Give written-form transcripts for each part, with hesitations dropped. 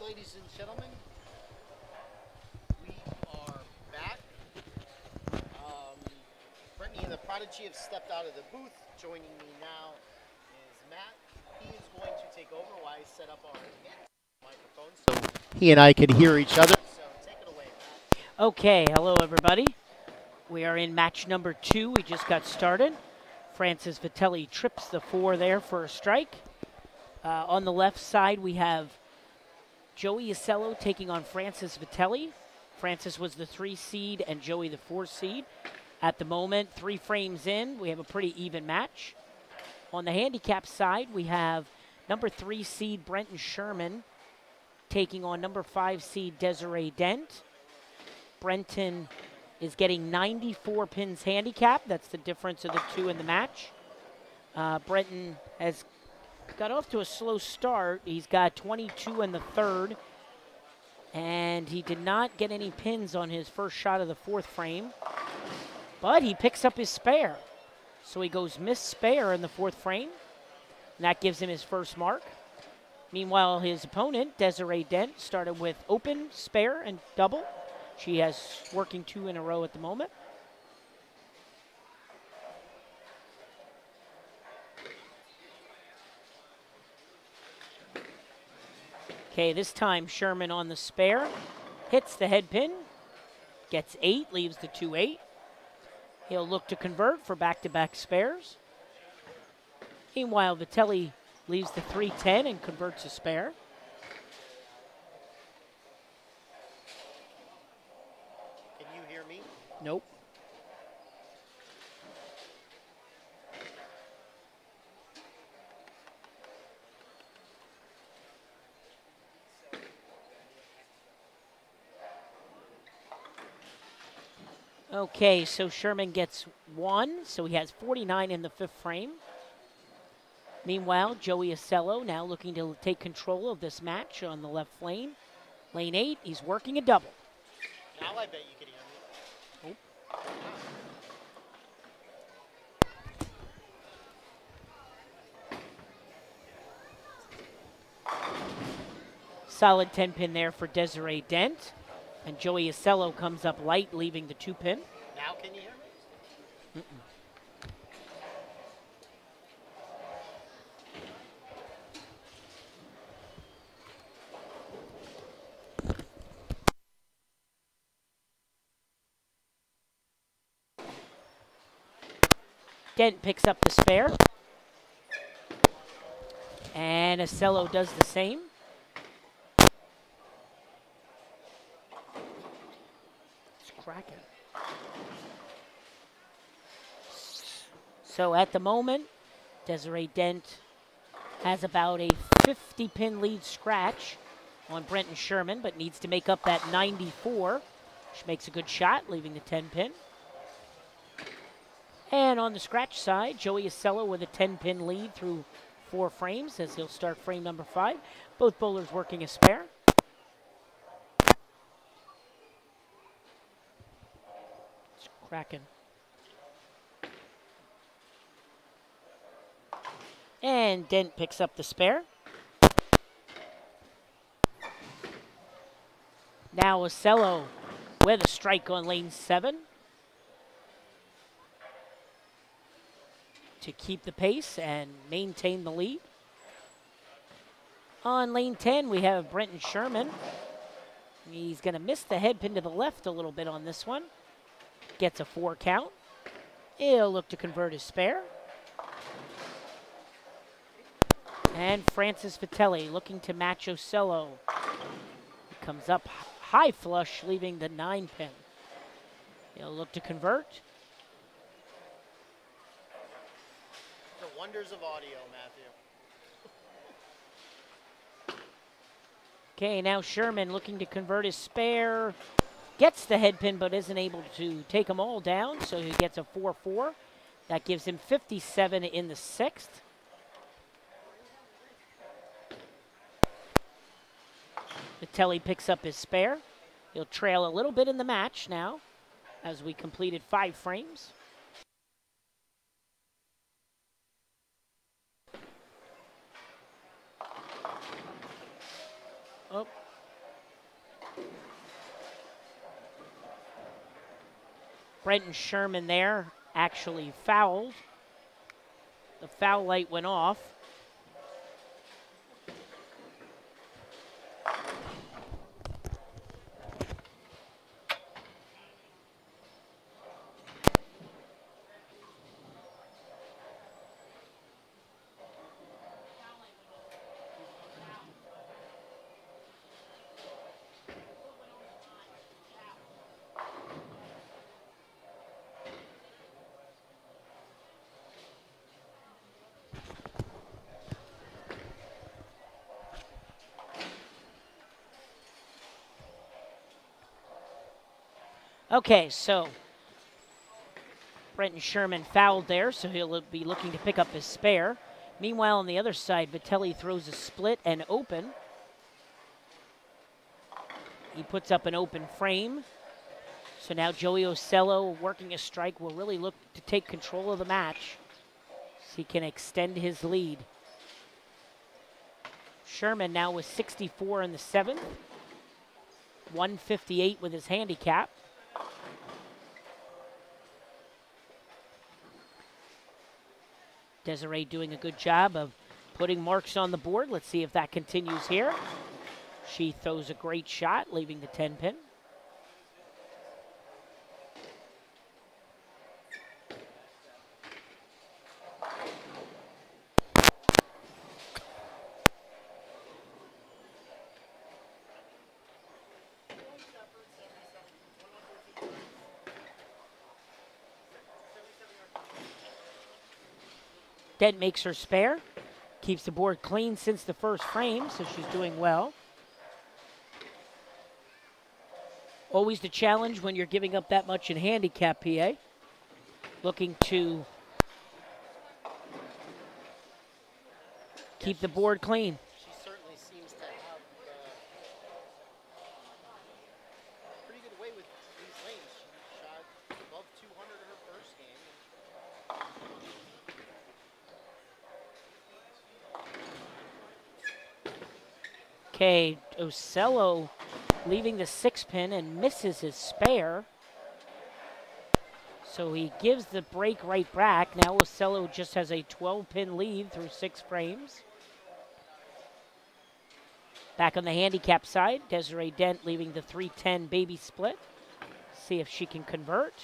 ladies and gentlemen. We are back. Brittany and the Prodigy have stepped out of the booth. Joining me now is Matt. He is going to take over while I set up our microphones so he and I can hear each other. So take it away, Matt. Okay, hello everybody. We are in match number 2. We just got started. Francis Vitelli trips the 4 there for a strike. On the left side, we have Joey Acello taking on Francis Vitelli. Francis was the 3 seed and Joey the 4 seed. At the moment, 3 frames in, we have a pretty even match. On the handicap side, we have number 3 seed Brenton Sherman taking on number 5 seed Desiree Dent. Brenton is getting 94 pins handicap. That's the difference of the 2 in the match. Brenton has got off to a slow start. He's got 22 in the 3rd, and he did not get any pins on his first shot of the 4th frame, but he picks up his spare. So he goes miss spare in the 4th frame, and that gives him his first mark. Meanwhile, his opponent, Desiree Dent, started with open, spare, and double. She has working 2 in a row at the moment. Okay, this time Sherman on the spare, hits the head pin, gets 8, leaves the 2-8. He'll look to convert for back-to-back spares. Meanwhile, Vitelli leaves the 3-10 and converts a spare. Can you hear me? Nope. Okay, so Sherman gets 1, so he has 49 in the 5th frame. Meanwhile, Joey Acello now looking to take control of this match on the left lane. Lane 8, he's working a double. Now I bet you can hear me. Oh. Solid 10 pin there for Desiree Dent. And Joey Acello comes up light, leaving the 2 pin. Now can you hear me? Dent picks up the spare. And Acello does the same. It's cracking. So at the moment, Desiree Dent has about a 50-pin lead scratch on Brenton Sherman, but needs to make up that 94. She makes a good shot, leaving the 10-pin. And on the scratch side, Joey Acello with a 10-pin lead through 4 frames as he'll start frame number 5. Both bowlers working a spare. It's cracking. And Dent picks up the spare. Now Acello with a strike on lane 7 to keep the pace and maintain the lead. On lane 10, we have Brenton Sherman. He's going to miss the head pin to the left a little bit on this one. Gets a 4 count. He'll look to convert his spare. And Francis Vitelli looking to match Acello. He comes up high flush, leaving the 9 pin. He'll look to convert. The wonders of audio, Matthew. Okay, now Sherman looking to convert his spare. Gets the head pin, but isn't able to take them all down, so he gets a 4-4. That gives him 57 in the 6th. Vitelli picks up his spare. He'll trail a little bit in the match now as we completed 5 frames. Oh, Brenton Sherman there actually fouled. The foul light went off. Okay, so Brenton Sherman fouled there, so he'll be looking to pick up his spare. Meanwhile, on the other side, Vitelli throws a split and open. He puts up an open frame. So now Joey Ocello, working a strike, will really look to take control of the match so he can extend his lead. Sherman now with 64 in the 7th, 158 with his handicap. Desiree doing a good job of putting marks on the board. Let's see if that continues here. She throws a great shot, leaving the 10 pin. Dent makes her spare. Keeps the board clean since the first frame, so she's doing well. Always the challenge when you're giving up that much in handicap, PA. Looking to keep the board clean. She certainly seems to have pretty good way with these lanes. She shot above 200 in her first game. Okay, Ocello leaving the 6 pin and misses his spare. So he gives the break right back. Now Ocello just has a 12-pin lead through 6 frames. Back on the handicap side, Desiree Dent leaving the 310 baby split. See if she can convert.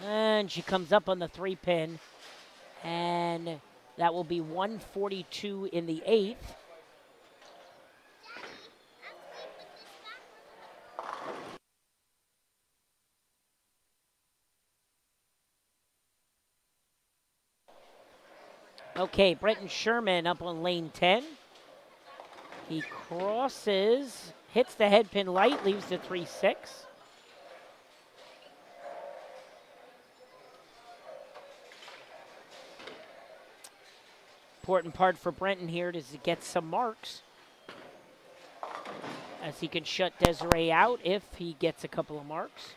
And she comes up on the 3 pin. And that will be 142 in the 8th. Okay, Brenton Sherman up on lane 10. He crosses, hits the head pin light, leaves the 3-6. Important part for Brenton here is to get some marks, as he can shut Desiree out if he gets a couple of marks.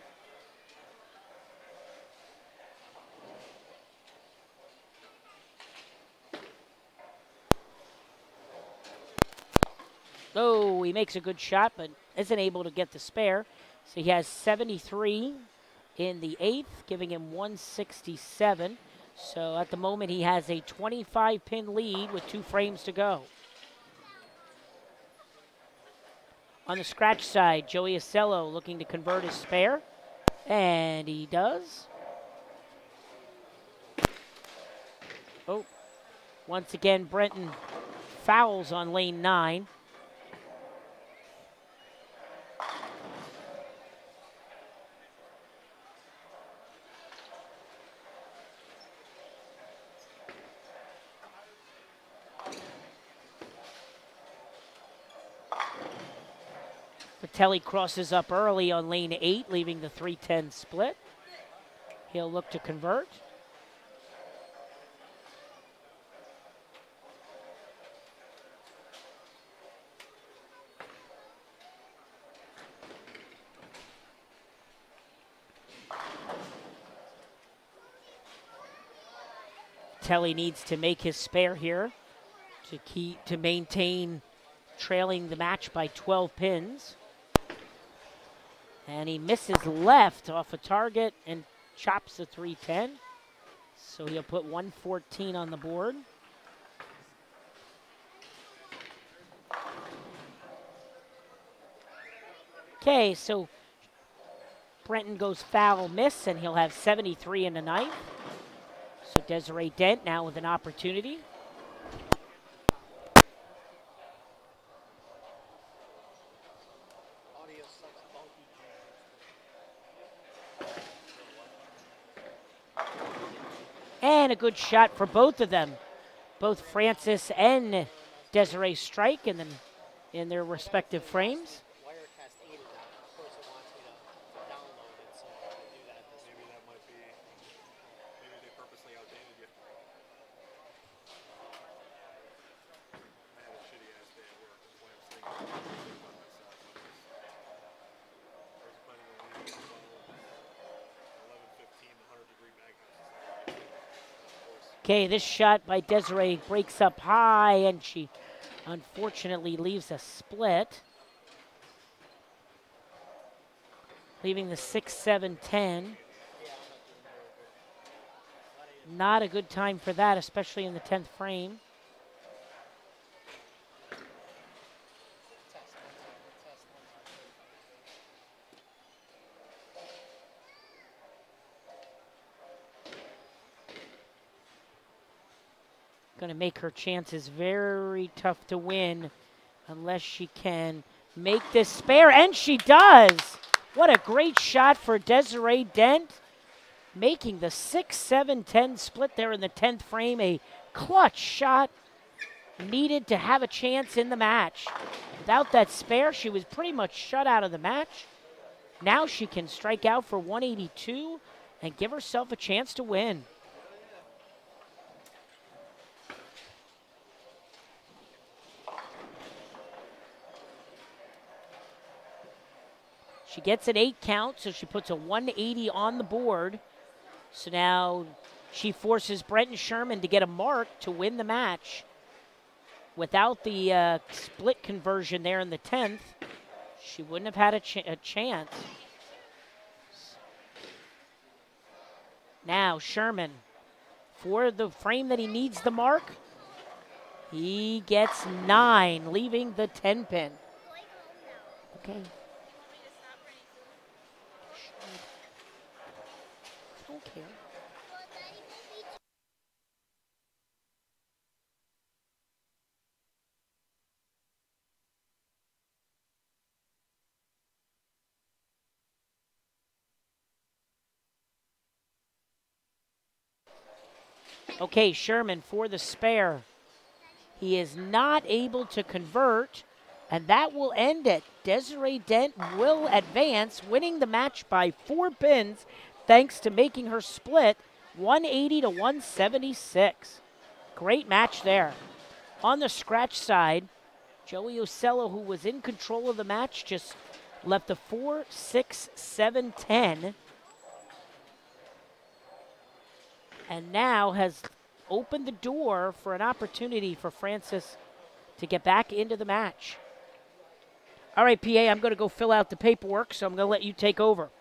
Oh, he makes a good shot, but isn't able to get the spare. So he has 73 in the 8th, giving him 167. So at the moment, he has a 25-pin lead with 2 frames to go. On the scratch side, Joey Ocello looking to convert his spare, and he does. Oh, once again, Brenton fouls on lane 9. Vitelli crosses up early on lane 8, leaving the 310 split. He'll look to convert. Vitelli needs to make his spare here to maintain trailing the match by 12 pins. And he misses left off a target and chops the 310. So he'll put 114 on the board. Okay, so Brenton goes foul miss, and he'll have 73 in the ninth. So Desiree Dent now with an opportunity. And a good shot for both of them. Both Francis and Desiree strike and then in their respective frames. Wirecast 8 of that. Of course, it wants me to download it, so I do that. Maybe that might be. Maybe they purposely outdated you. I had a shitty ass day at work. That's why I'm sleeping by myself. I was planning on leaving at 11:15. The 100-degree baghouse. Okay, this shot by Desiree breaks up high, and she unfortunately leaves a split, leaving the 6-7-10. Not a good time for that, especially in the 10th frame. Going to make her chances very tough to win unless she can make this spare, and she does. What a great shot for Desiree Dent, making the 6-7-10 split there in the 10th frame. A clutch shot needed to have a chance in the match. Without that spare, she was pretty much shut out of the match. Now she can strike out for 182 and give herself a chance to win. She gets an 8 count, so she puts a 180 on the board. So now she forces Brenton Sherman to get a mark to win the match. Without the split conversion there in the 10th, she wouldn't have had a chance. Now Sherman, for the frame that he needs the mark, he gets 9, leaving the 10 pin. Okay. I don't care. Okay, Sherman for the spare. He is not able to convert, and that will end it. Desiree Dent will advance, winning the match by 4 pins, thanks to making her split 180 to 176. Great match there. On the scratch side, Joey Ocello, who was in control of the match, just left a 4-6-7-10. And now has opened the door for an opportunity for Francis to get back into the match. All right, PA, I'm going to go fill out the paperwork, so I'm going to let you take over.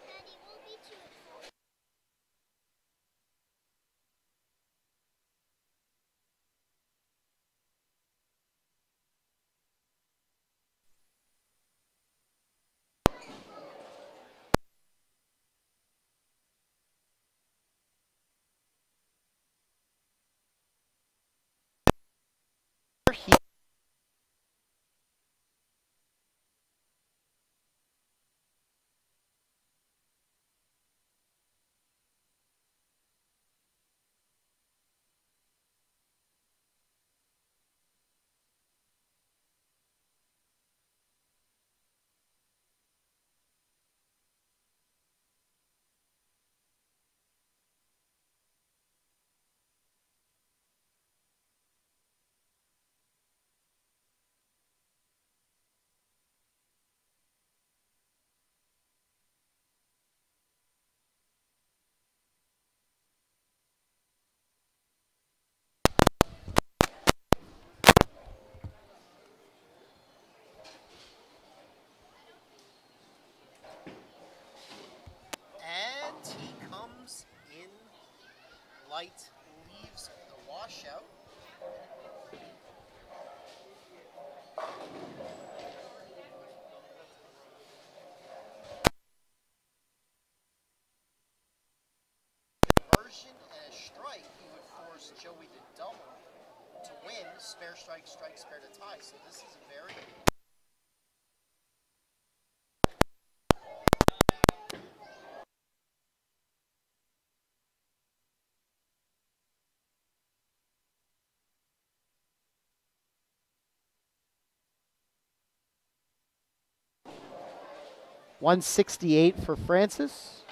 white leaves the washout. Version and a strike, he would force Joey to double to win. Spare strike, strike, spare to tie. So this is a very 168 for Francis.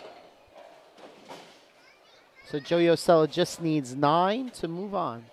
So Joey Osella just needs 9 to move on.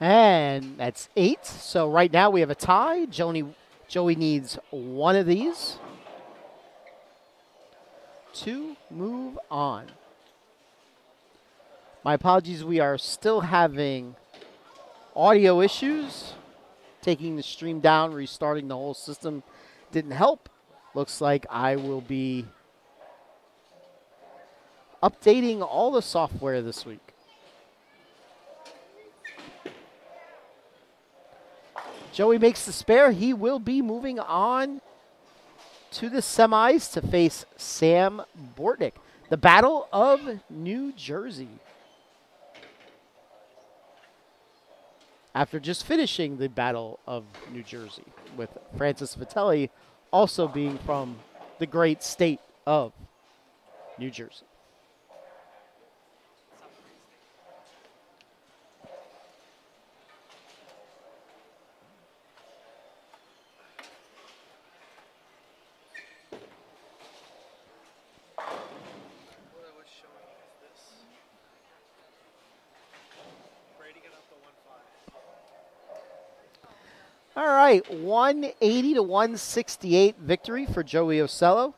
And that's 8. So right now we have a tie. Joey needs 1 of these to move on. My apologies, we are still having audio issues. Taking the stream down, restarting the whole system didn't help. Looks like I will be updating all the software this week. Joey makes the spare. He will be moving on to the semis to face Sam Bortnick. The Battle of New Jersey. After just finishing the Battle of New Jersey, with Francis Vitelli also being from the great state of New Jersey. All right, 180 to 168 victory for Joey Osello.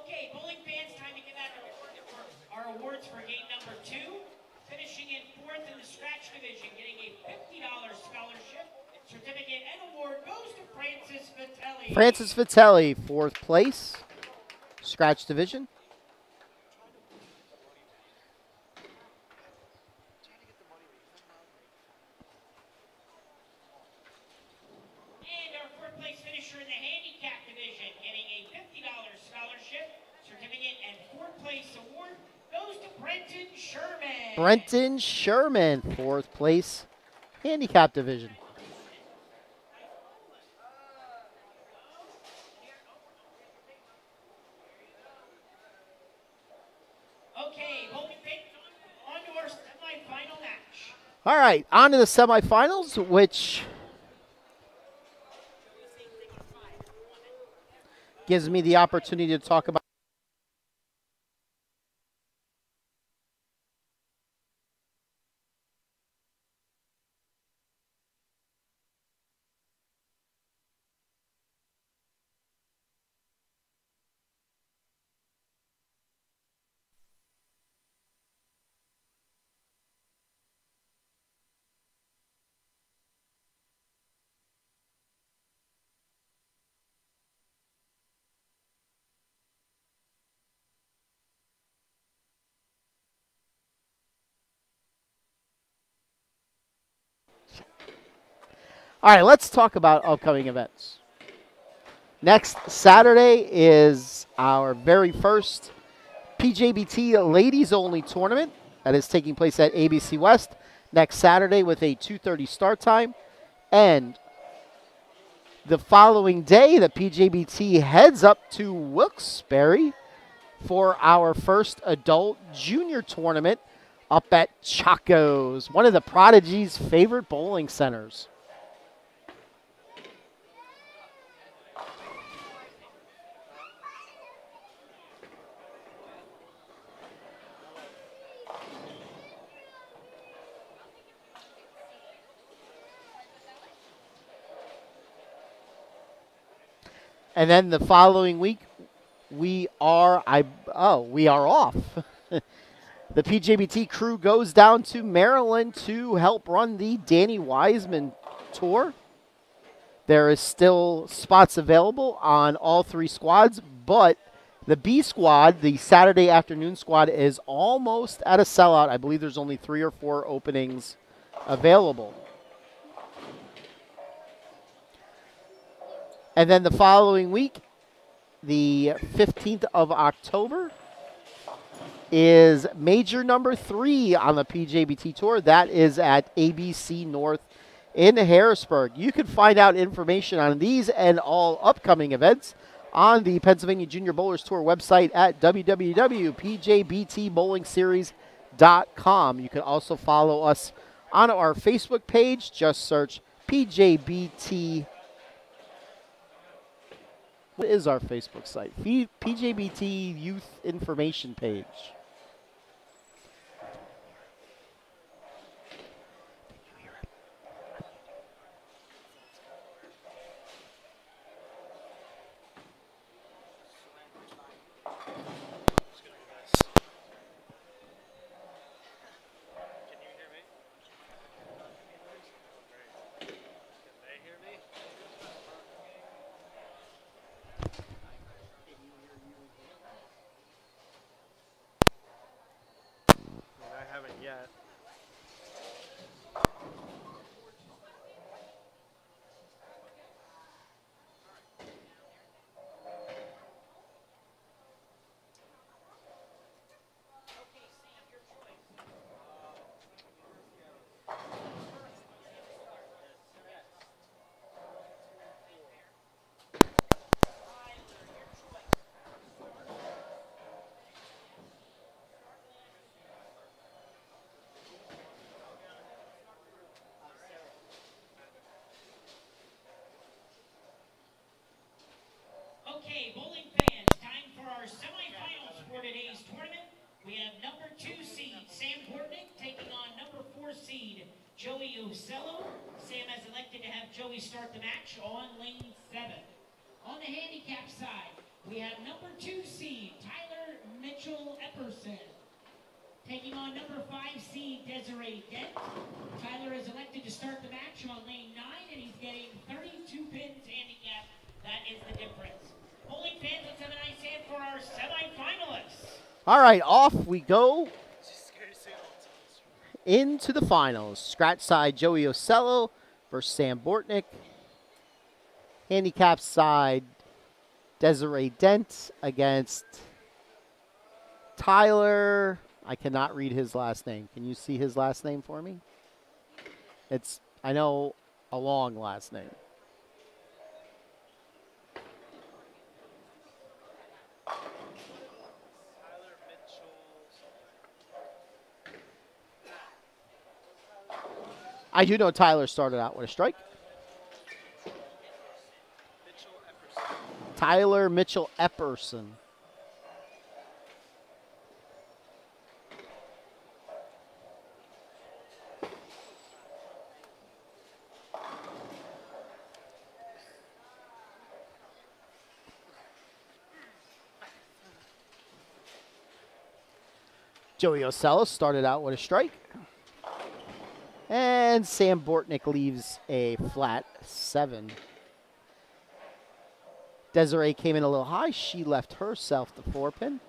Okay, bowling fans, time to give out our awards for game number 2. Finishing in 4th in the scratch division, getting a $50 scholarship, certificate, and award goes to Francis Vitelli. Francis Vitelli, 4th place, scratch division. And our 4th place finisher in the handicap division, getting a $50 scholarship, certificate, and 4th place award goes to Brenton Sherman. Brenton Sherman, 4th place, handicap division. Okay, on to our semifinal match. All right, on to the semifinals, which gives me the opportunity to talk about All right, let's talk about upcoming events. Next Saturday is our very first PJBT Ladies Only Tournament that is taking place at ABC West next Saturday with a 2:30 start time. And the following day, the PJBT heads up to Wilkes-Barre for our first adult junior tournament up at Chaco's, one of the Prodigy's favorite bowling centers. And then the following week, we are off. The PJBT crew goes down to Maryland to help run the Danny Wiseman Tour. There is still spots available on all three squads, but the B squad, the Saturday afternoon squad, is almost at a sellout. I believe there's only 3 or 4 openings available. And then the following week, the 15th of October, is major number 3 on the PJBT Tour. That is at ABC North in Harrisburg. You can find out information on these and all upcoming events on the Pennsylvania Junior Bowlers Tour website at www.pjbtbowlingseries.com. You can also follow us on our Facebook page. Just search PJBT. What is our Facebook site? PJBT Youth Information Page. I haven't yet. Okay, bowling fans, time for our semifinals for today's tournament. We have number 2 seed Sam Portnick taking on number 4 seed Joey Ocello. Sam has elected to have Joey start the match on lane 7. On the handicap side, we have number 2 seed Tyler Mitchell Epperson taking on number 5 seed Desiree Dent. Tyler has elected to start the match on lane 9, and he's getting 32 pins handicap. That is the difference. Bowling fans, let's have a nice hand for our semifinalists. All right, off we go into the finals. Scratch side, Joey Ocello versus Sam Bortnick. Handicap side, Desiree Dent against Tyler. I cannot read his last name. Can you see his last name for me? It's, I know, a long last name. I do know Tyler started out with a strike. Tyler Mitchell Epperson. Joey Ocello started out with a strike. And Sam Bortnick leaves a flat 7. Desiree came in a little high. She left herself the 4-pin.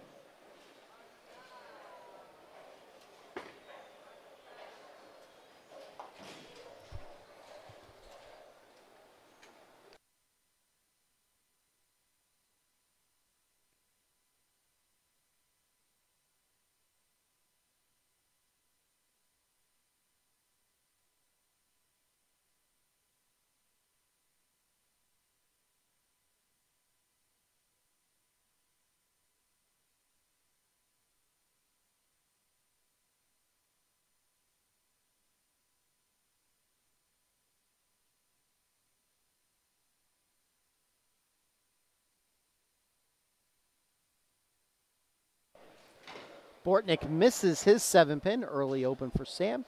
Bortnick misses his 7-pin. Early open for Sam.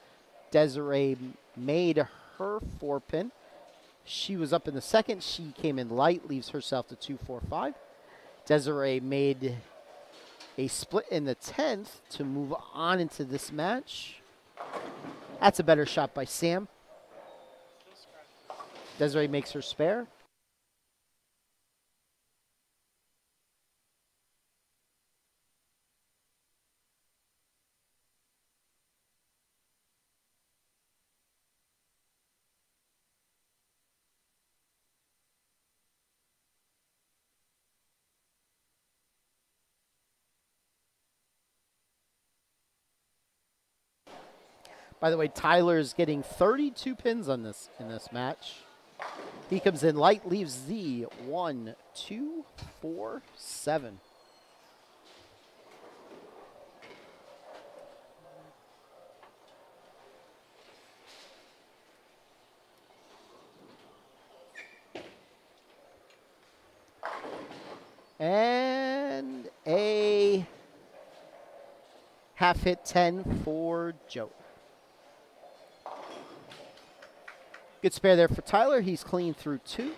Desiree made her 4-pin. She was up in the second. She came in light, leaves herself to 2-4-5. Desiree made a split in the 10th to move on into this match. That's a better shot by Sam. Desiree makes her spare. By the way, Tyler's getting 32 pins on this in this match. He comes in light, leaves the 1, 2, 4, 7. And a half hit 10 for Joe. Good spare there for Tyler. He's clean through 2.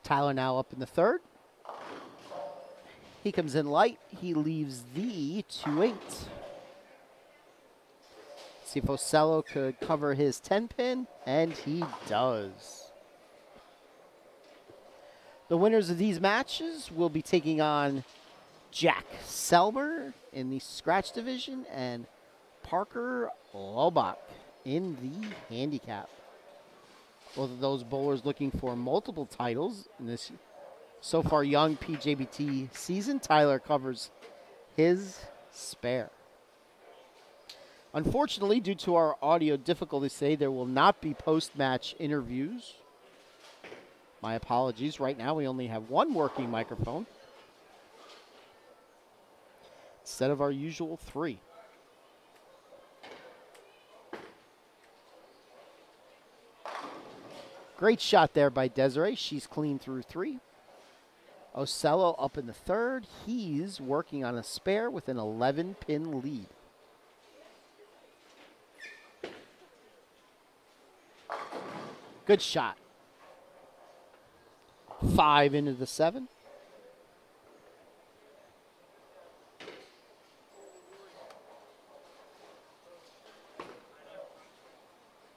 Tyler now up in the third. He comes in light. He leaves the 2-8. See if Ocello could cover his 10-pin, and he does. The winners of these matches will be taking on Jack Selmer in the scratch division and Parker Lobach in the handicap. Both of those bowlers looking for multiple titles in this so far young PJBT season. Tyler covers his spare. Unfortunately, due to our audio difficulties today, there will not be post-match interviews. My apologies. Right now, we only have one working microphone instead of our usual 3. Great shot there by Desiree. She's clean through 3. Ocello up in the third. He's working on a spare with an 11-pin lead. Good shot. 5 into the 7.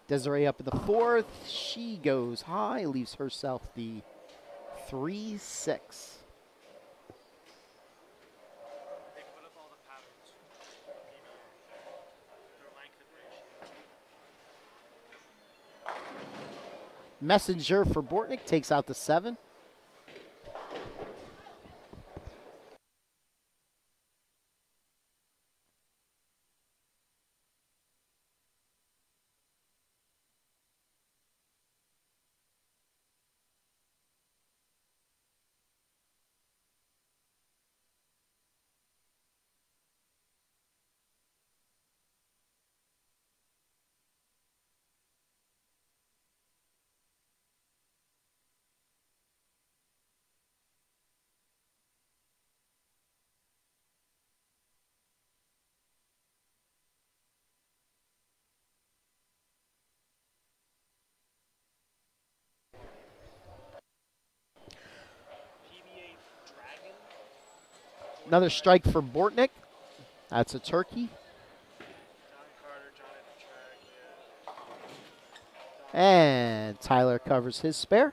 Desiree up in the fourth. She goes high, leaves herself the 3-6. Messenger for Bortnick takes out the 7. Another strike for Bortnick. That's a turkey. And Tyler covers his spare.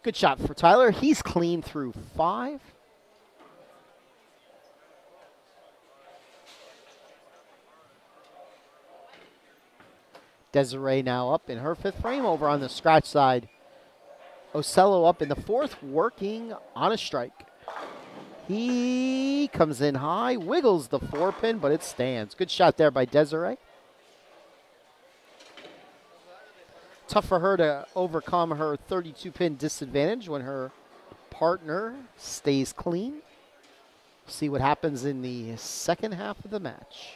Good shot for Tyler. He's clean through 5. Desiree now up in her 5th frame over on the scratch side. Ocello up in the 4th, working on a strike. He comes in high, wiggles the 4-pin, but it stands. Good shot there by Desiree. Tough for her to overcome her 32-pin disadvantage when her partner stays clean. See what happens in the second half of the match.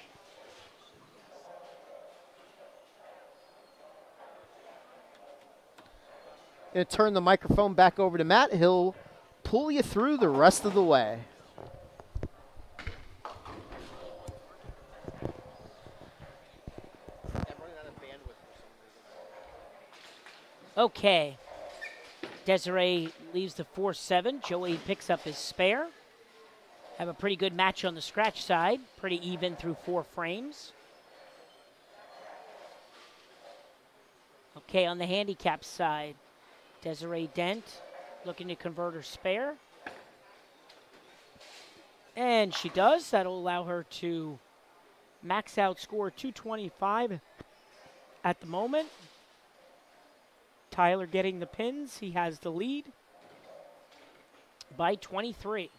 Going to turn the microphone back over to Matt. He'll pull you through the rest of the way. Okay. Desiree leaves the 4-7. Joey picks up his spare. Have a pretty good match on the scratch side. Pretty even through 4 frames. Okay, on the handicap side, Desiree Dent looking to convert her spare. And she does. That'll allow her to max out score 225 at the moment. Tyler getting the pins. He has the lead by 23.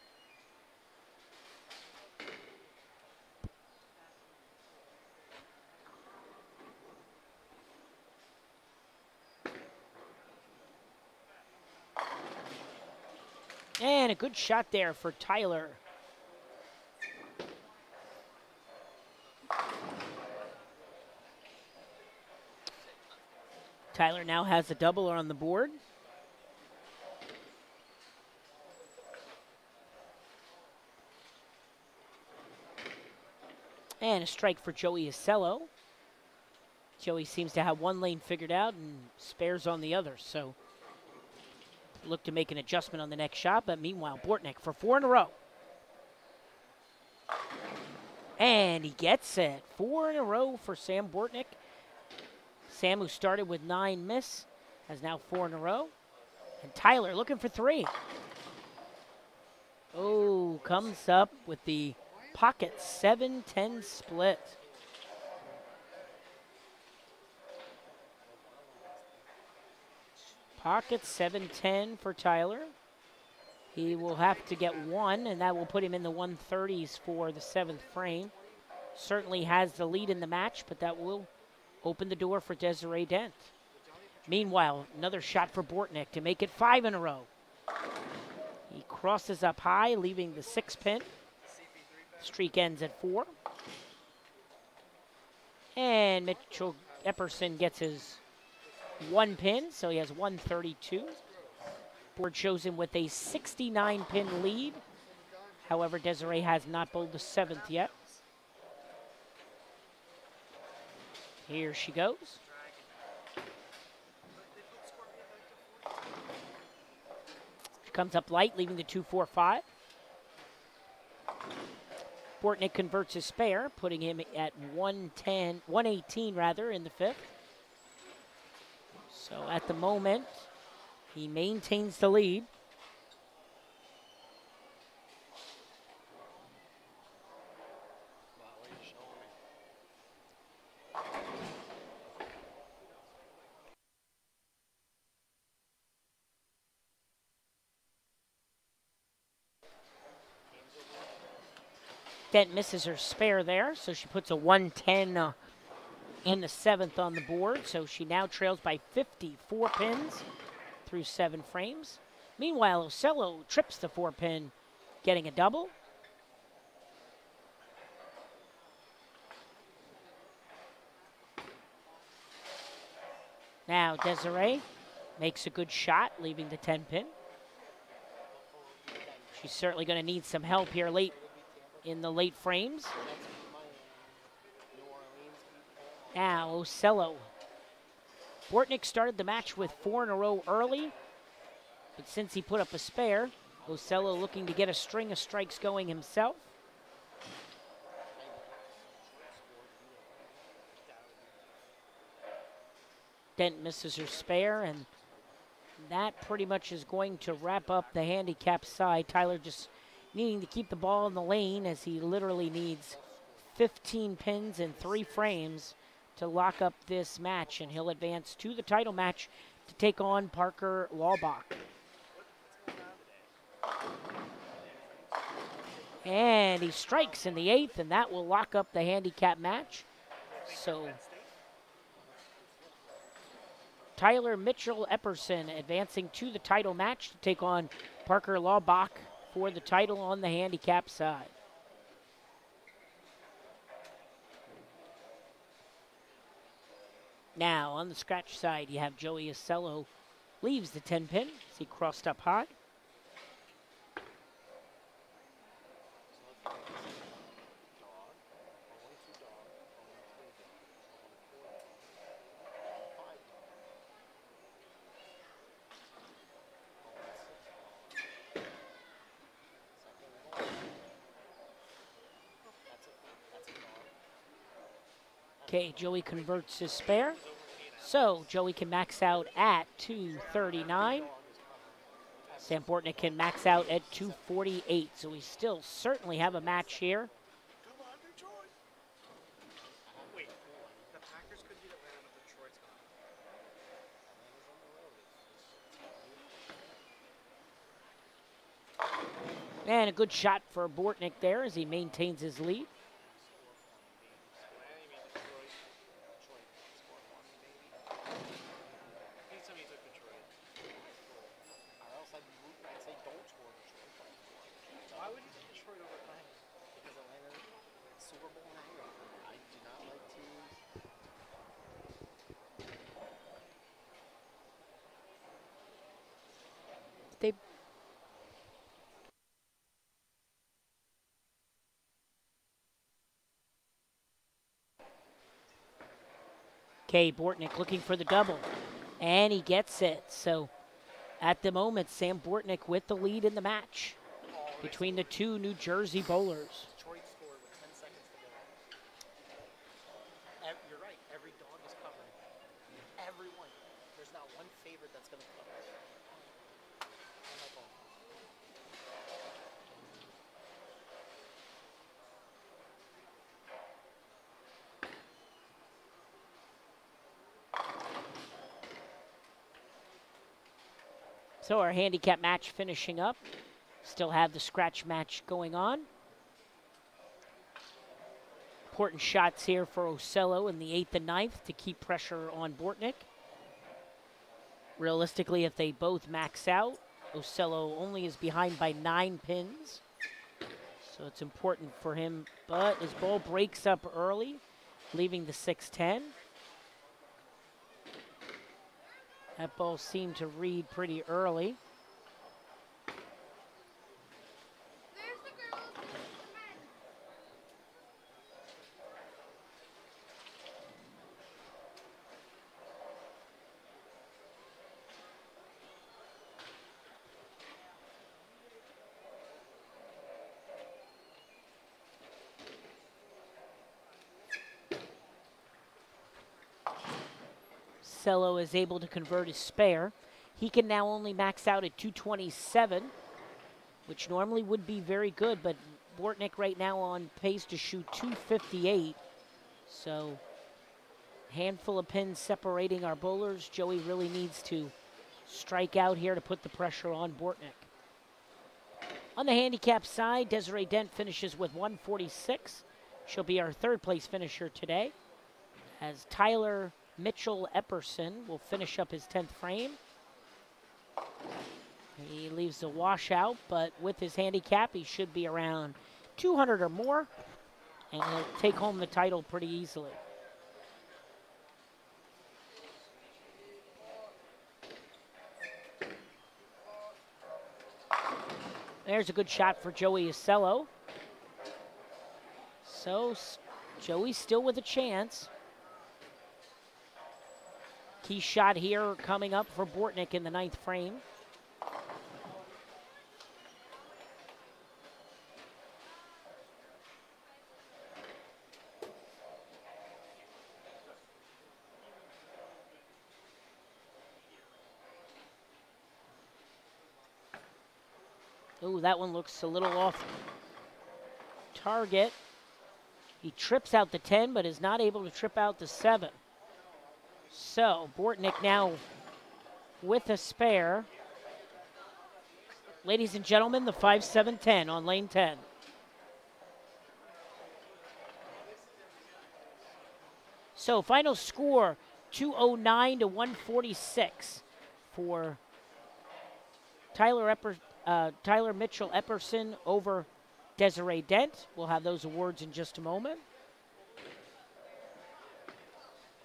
And a good shot there for Tyler. Tyler now has a double on the board. And a strike for Joey Ocello. Joey seems to have one lane figured out and spares on the other, so look to make an adjustment on the next shot, but meanwhile, Bortnick for 4 in a row. And he gets it. 4 in a row for Sam Bortnick. Sam, who started with 9 miss, has now 4 in a row. And Tyler looking for 3. Oh, comes up with the pocket 7-10 split. Pocket 7-10 for Tyler. He will have to get 1, and that will put him in the 130s for the 7th frame. Certainly has the lead in the match, but that will open the door for Desiree Dent. Meanwhile, another shot for Bortnick to make it 5 in a row. He crosses up high, leaving the 6-pin. Streak ends at 4. And Mitchell Epperson gets his 1 pin, so he has 132. Board shows him with a 69-pin lead. However, Desiree has not bowled the 7th yet. Here she goes. She comes up light, leaving the 2-4-5. Bortnick converts his spare, putting him at 118 rather, in the 5th. So at the moment, he maintains the lead. Dent misses her spare there, so she puts a 110 in the 7th on the board. So she now trails by 54 pins through 7 frames. Meanwhile, Ocello trips the 4-pin, getting a double. Now Desiree makes a good shot, leaving the 10-pin. She's certainly going to need some help here late in the late frames. Now Ocello. Bortnick started the match with 4 in a row early, but since he put up a spare, Ocello looking to get a string of strikes going himself. Dent misses her spare, and that pretty much is going to wrap up the handicap side. Tyler just needing to keep the ball in the lane, as he literally needs 15 pins in 3 frames to lock up this match, and he'll advance to the title match to take on Parker Laubach. And he strikes in the 8th, and that will lock up the handicap match. So Tyler Mitchell Epperson advancing to the title match to take on Parker Laubach for the title on the handicap side. Now, on the scratch side, you have Joey Acello leaves the 10-pin as he crossed up high. Okay, Joey converts his spare. So Joey can max out at 239. Sam Bortnick can max out at 248. So we still certainly have a match here. Come on, Detroit. Wait, the Packers could beat Atlanta, but Detroit's gonna. And a good shot for Bortnick there as he maintains his lead. Why would you take Detroit over Atlanta? Because Atlanta Super Bowl hangover. I do not like teams. They Okay, Bortnick looking for the double, and he gets it. So at the moment, Sam Bortnick with the lead in the match between the two New Jersey bowlers. Detroit scored with 10 seconds to go. You're right. Every dog is covering. Everyone. There's not one favorite that's going to cover. Oh my God. So our handicap match finishing up. Still have the scratch match going on. Important shots here for Ocello in the 8th and 9th to keep pressure on Bortnick. Realistically, if they both max out, Ocello only is behind by 9 pins. So it's important for him, but his ball breaks up early, leaving the 6-10. That ball seemed to read pretty early. Cello is able to convert his spare. He can now only max out at 227, which normally would be very good, but Bortnick right now on pace to shoot 258. So handful of pins separating our bowlers. Joey really needs to strike out here to put the pressure on Bortnick. On the handicap side, Desiree Dent finishes with 146. She'll be our 3rd place finisher today, as Tyler Mitchell Epperson will finish up his 10th frame. He leaves the washout, but with his handicap, he should be around 200 or more, and he'll take home the title pretty easily. There's a good shot for Joey Acello. So Joey's still with a chance. Key shot here coming up for Bortnick in the 9th frame. Ooh, that one looks a little off target. He trips out the 10, but is not able to trip out the 7. So Bortnick now with a spare. Ladies and gentlemen, the 5-7-10 on lane 10. So final score, 209 to 146 for Tyler Mitchell Epperson over Desiree Dent. We'll have those awards in just a moment.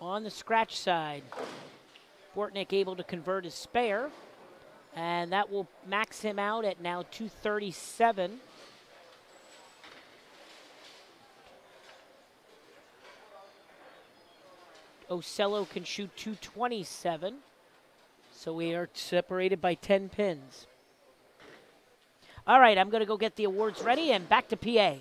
On the scratch side, Bortnick able to convert his spare, and that will max him out at now 237. Ocello can shoot 227, so we are separated by 10 pins. All right, I'm going to go get the awards ready and back to PA.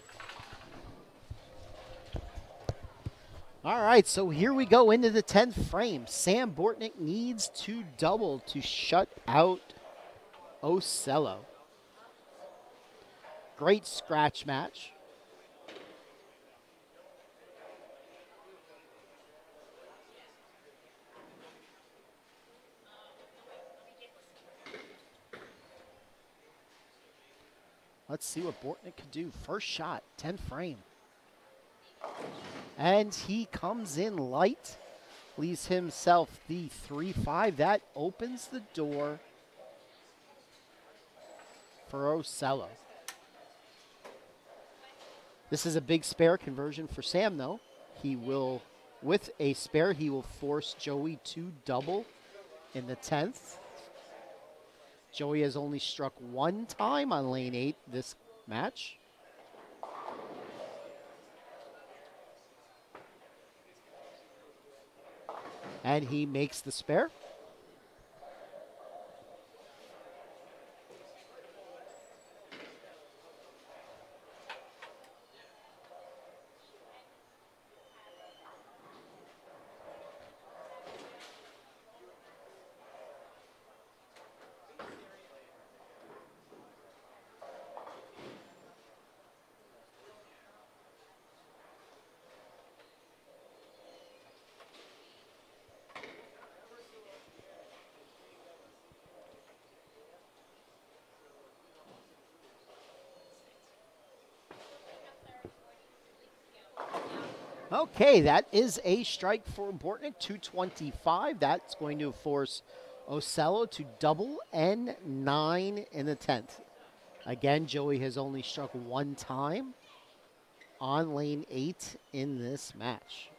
All right, so here we go into the 10th frame. Sam Bortnick needs to double to shut out Ocello. Great scratch match. Let's see what Bortnick could do. First shot, 10th frame. And he comes in light, leaves himself the 3-5. That opens the door for Ocello. This is a big spare conversion for Sam, though. He will, with a spare, he will force Joey to double in the 10th. Joey has only struck one time on lane 8 this match. And he makes the spare. Okay, that is a strike for Bortnick, 225. That's going to force Ocello to double N9 in the 10th. Again, Joey has only struck one time on lane 8 in this match.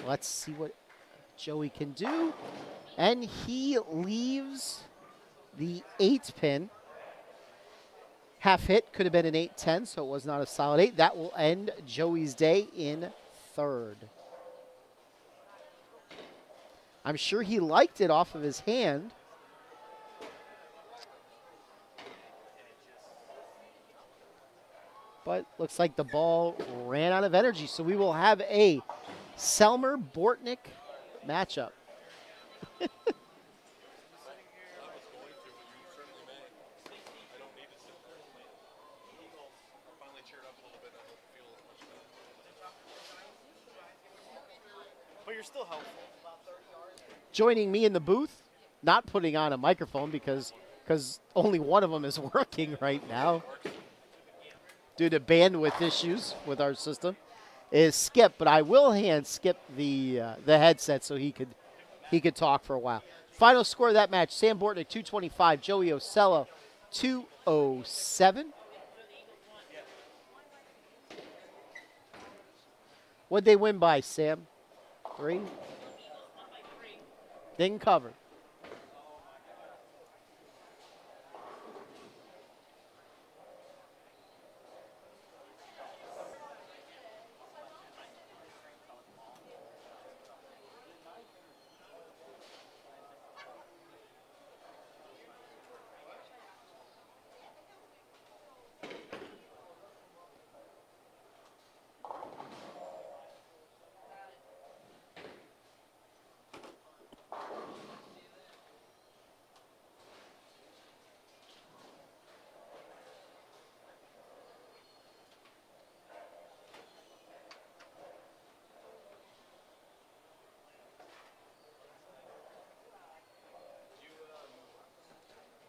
Let's see what Joey can do. And he leaves the 8th pin. Half hit, could have been an 8-10, so it was not a solid 8. That will end Joey's day in 3rd. I'm sure he liked it off of his hand. But looks like the ball ran out of energy, so we will have a Selmer-Bortnick matchup. But you're still helpful. Joining me in the booth, not putting on a microphone because only one of them is working right now due to bandwidth issues with our system, is Skip. But I will hand Skip the headset so he could talk for a while. Final score of that match: Sam Bortnick 225, Joey Ocello 207. What'd they win by, Sam? 3? Didn't cover.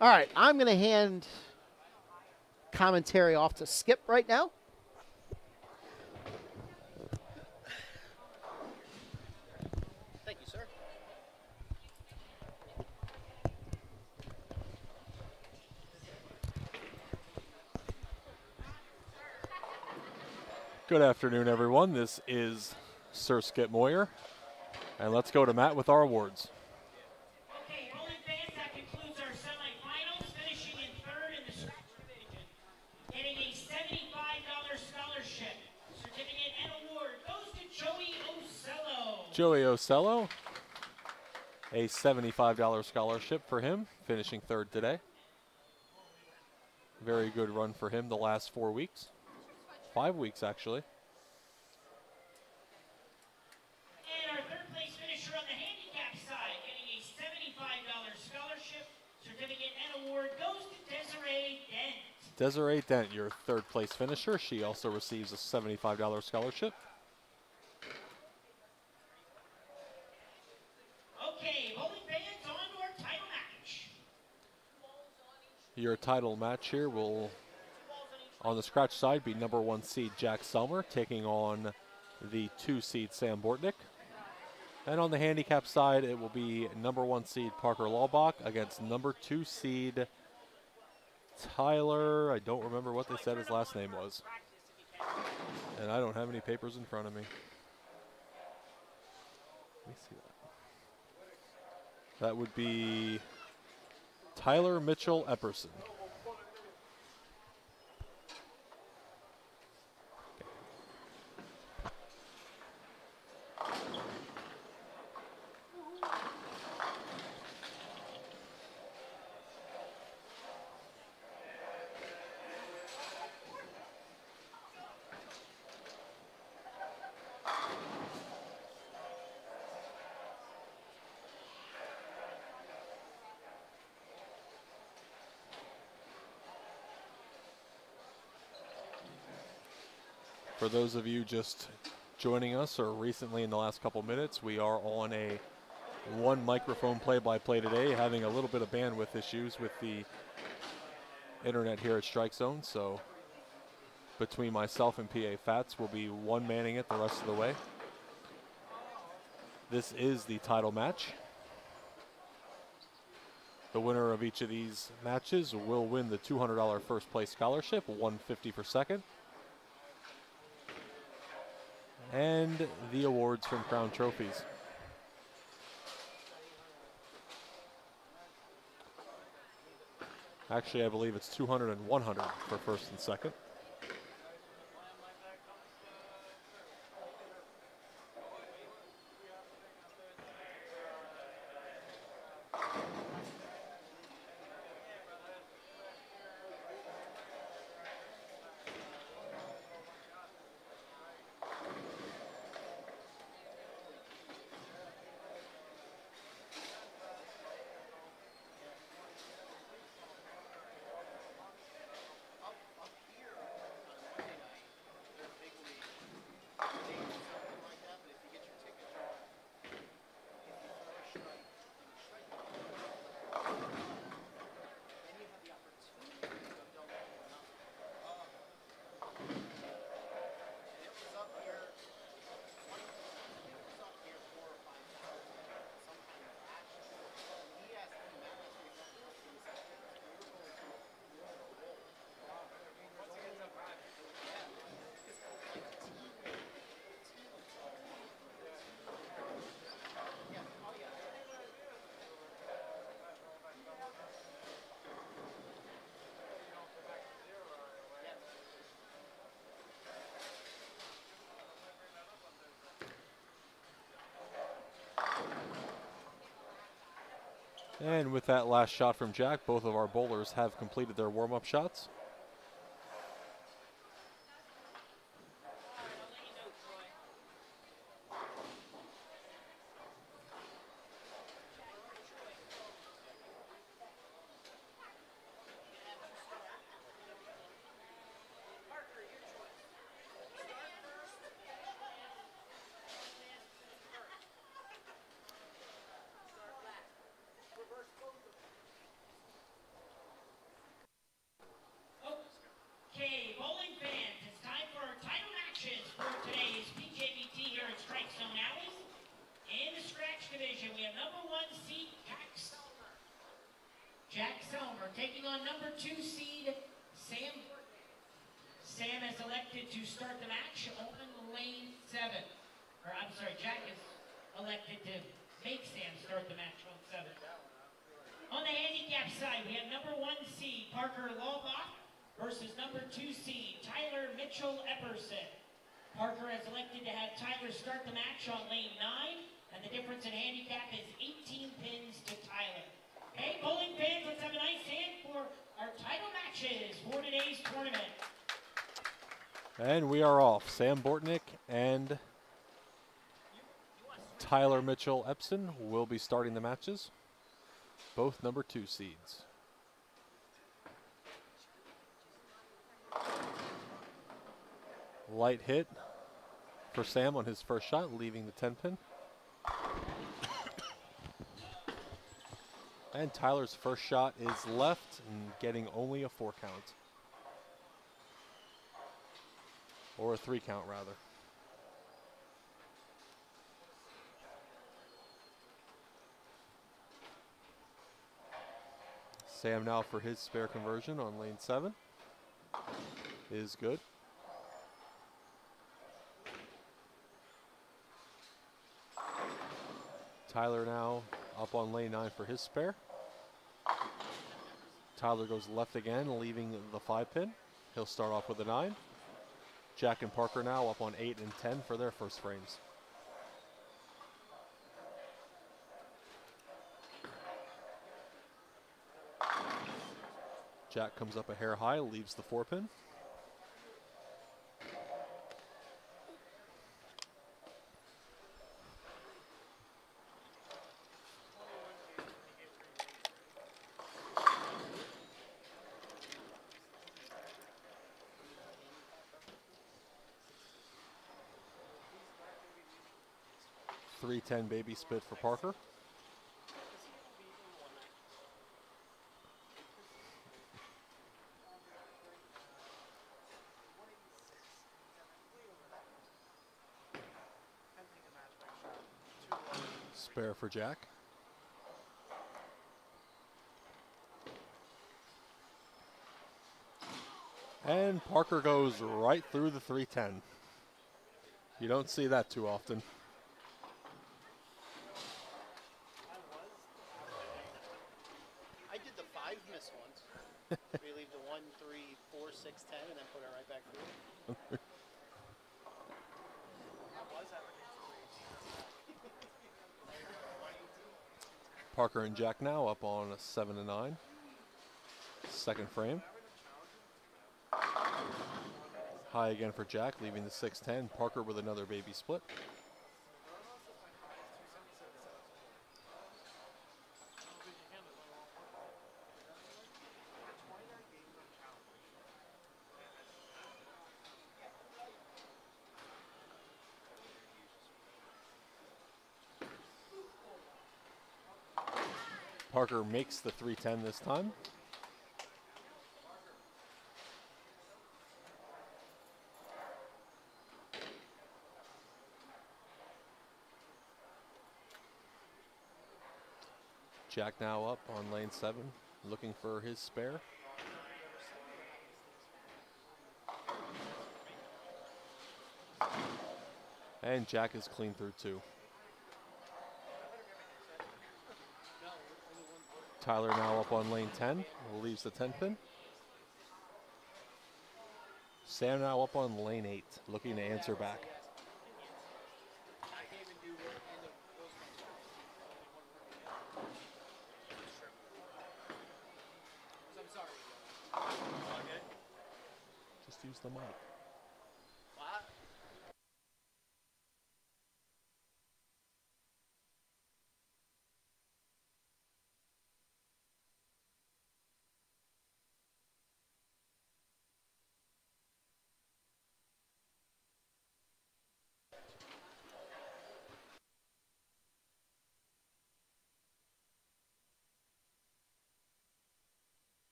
All right, I'm going to hand commentary off to Skip right now. Thank you, sir. Good afternoon, everyone. This is Sir Skip Moyer, and let's go to Matt with our awards. Okay, rolling fans, that concludes our semifinals. Finishing in third in the scratch division, getting a $75 scholarship certificate and award goes to Joey Ocello. Joey Ocello, a $75 scholarship for him, finishing third today. Very good run for him the last 4 weeks. 5 weeks, actually. And our third place finisher on the handicap side, getting a $75 scholarship certificate and award goes to Desiree Dent. Desiree Dent, your third place finisher. She also receives a $75 scholarship. Okay, bowling fans, on to our title match. Your title match here will, on the scratch side, be number 1 seed Jack Selmer taking on the 2 seed Sam Bortnick. And on the handicap side, it will be number 1 seed Parker Laubach against number 2 seed Tyler. I don't remember what they said his last name was. And I don't have any papers in front of me. Let me see that. That would be Tyler Mitchell Epperson. For those of you just joining us or recently in the last couple minutes, we are on a 1 microphone play-by-play today, having a little bit of bandwidth issues with the internet here at Strike Zone. So between myself and PA Fats, we'll be one manning it the rest of the way. This is the title match. The winner of each of these matches will win the $200 first place scholarship, $150 for second, and the awards from Crown Trophies. Actually, I believe it's 200 and 100 for first and second. And with that last shot from Jack, both of our bowlers have completed their warm-up shots. Okay, bowling fans, it's time for our title matches for today's PJBT here at Strike Zone Alleys. In the scratch division, we have number 1 seed Jack Selmer taking on number 2 seed Sam. Sam has elected to start the match on lane 7. Or I'm sorry, Jack has elected to make Sam start the match on 7. On the handicap side, we have number 1 seed Parker Laubach versus number 2 seed Tyler Mitchell Epperson. Parker has elected to have Tyler start the match on lane 9, and the difference in handicap is 18 pins to Tyler. Okay, bowling fans, let's have a nice hand for our title matches for today's tournament. And we are off. Sam Bortnick and Tyler Mitchell Epson will be starting the matches, both number 2 seeds. Light hit for Sam on his first shot, leaving the 10 pin. And Tyler's first shot is left and getting only a 4 count. Or a 3 count, rather. Sam now for his spare conversion on lane 7. Is good. Tyler now up on lane 9 for his spare. Tyler goes left again, leaving the 5 pin. He'll start off with a 9. Jack and Parker now up on 8 and 10 for their first frames. Jack comes up a hair high, leaves the 4 pin. .310 baby spit for Parker. Spare for Jack. And Parker goes right through the 310. You don't see that too often. I did the 5 miss once. We leave the 1, 3, 4, 6, 10, and then put it right back through. Parker and Jack now up on a 7 and 9. Second frame. High again for Jack, leaving the 6-10. Parker with another baby split. Parker makes the 310 this time. Jack now up on lane 7, looking for his spare. And Jack is clean through 2. Tyler now up on lane 10, leaves the 10 pin. Sam now up on lane 8, looking to answer back. just use the mic.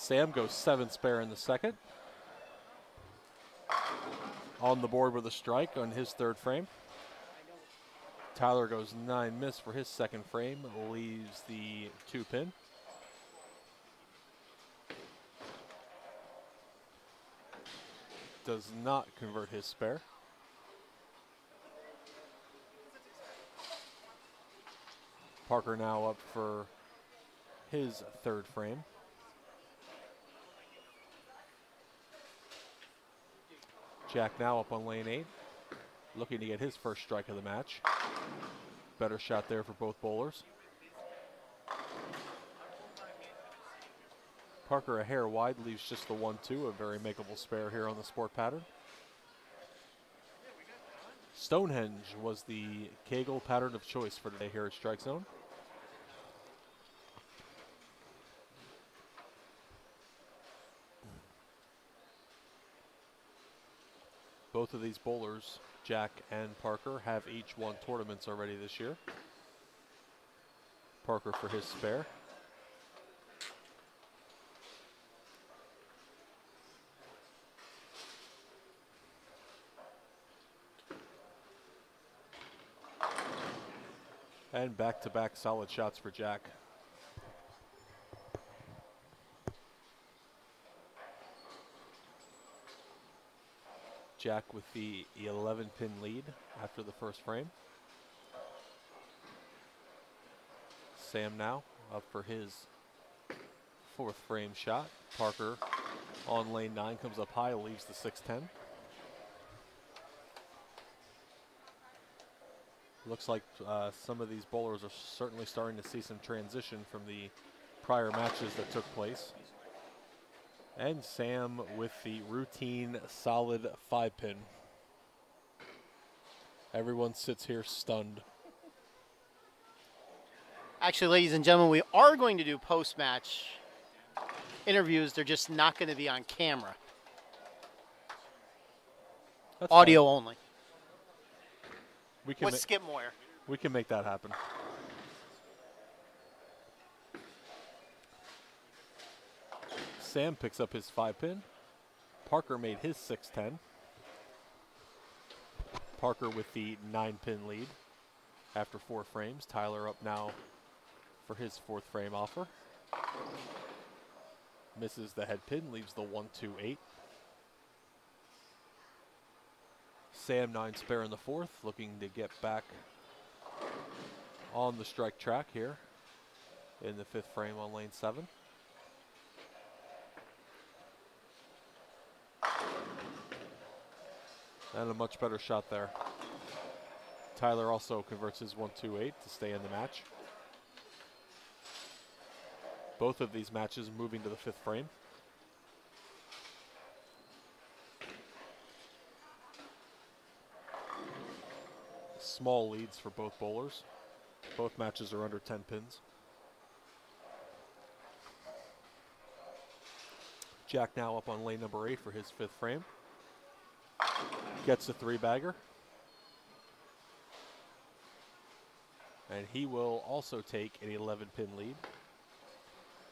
Sam goes 7 spare in the second. On the board with a strike on his third frame. Tyler goes 9 miss for his second frame, leaves the 2 pin. Does not convert his spare. Parker now up for his third frame. Jack now up on lane 8, looking to get his first strike of the match. Better shot there for both bowlers. Parker a hair wide, leaves just the 1-2, a very makeable spare here on the sport pattern. Stonehenge was the Kegel pattern of choice for today here at Strike Zone. Both of these bowlers, Jack and Parker, have each won tournaments already this year. Parker for his spare. And back-to-back solid shots for Jack. Jack with the 11-pin lead after the first frame. Sam now up for his fourth frame shot. Parker on lane 9 comes up high, leaves the 6-10. Looks like some of these bowlers are certainly starting to see some transition from the prior matches that took place. And Sam with the routine solid 5-pin. Everyone sits here stunned. Actually, ladies and gentlemen, we are going to do post-match interviews. They're just not going to be on camera. That's audio fine. only. We can With Skip Moyer. We can make that happen. Sam picks up his 5-pin. Parker made his 6-10. Parker with the 9-pin lead after 4 frames. Tyler up now for his 4th frame offer. Misses the head pin, leaves the 1-2-8. Sam 9 spare in the 4th, looking to get back on the strike track here in the 5th frame on lane 7. And a much better shot there. Tyler also converts his 1-2-8 to stay in the match. Both of these matches moving to the 5th frame. Small leads for both bowlers. Both matches are under 10 pins. Jack now up on lane number 8 for his 5th frame. Gets a 3-bagger. And he will also take an 11-pin lead.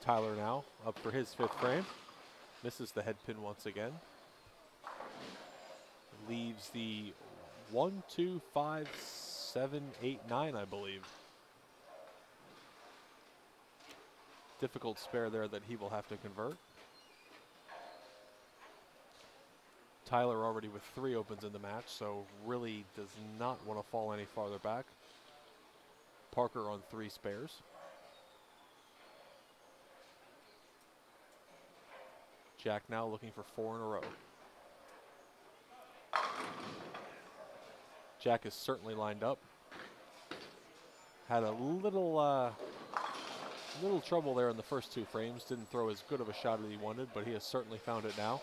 Tyler now up for his 5th frame. Misses the head pin once again. Leaves the 1, 2, 5, 7, 8, 9, I believe. Difficult spare there that he will have to convert. Tyler already with 3 opens in the match, so really does not want to fall any farther back. Parker on 3 spares. Jack now looking for 4 in a row. Jack is certainly lined up. Had a little trouble there in the first 2 frames. Didn't throw as good of a shot as he wanted, but he has certainly found it now.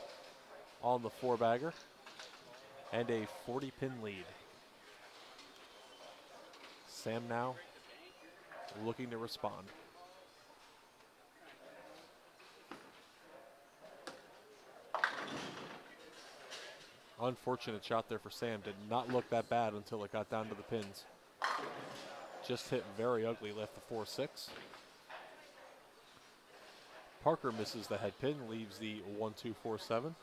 On the 4-bagger. And a 40-pin lead. Sam now looking to respond. Unfortunate shot there for Sam. Did not look that bad until it got down to the pins. Just hit very ugly, left the 4-6. Parker misses the head pin, leaves the 1-2-4-7.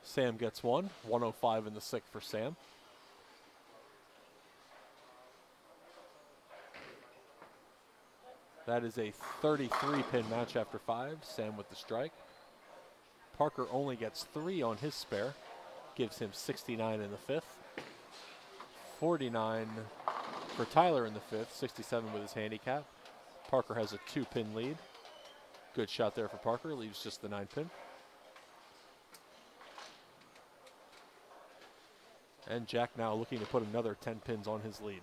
Sam gets 1, 105 in the 6th for Sam. That is a 33-pin match after 5. Sam with the strike. Parker only gets 3 on his spare. Gives him 69 in the 5th. 49 for Tyler in the 5th. 67 with his handicap. Parker has a 2-pin lead. Good shot there for Parker. Leaves just the 9-pin. And Jack now looking to put another 10 pins on his lead.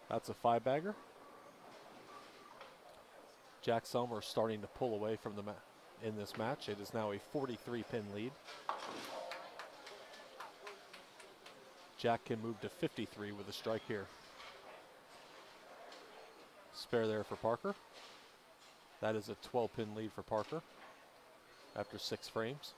That's a 5-bagger. Jack Selmer starting to pull away from the in this match. It is now a 43-pin lead. Jack can move to 53 with a strike here. Spare there for Parker. That is a 12-pin lead for Parker after 6 frames.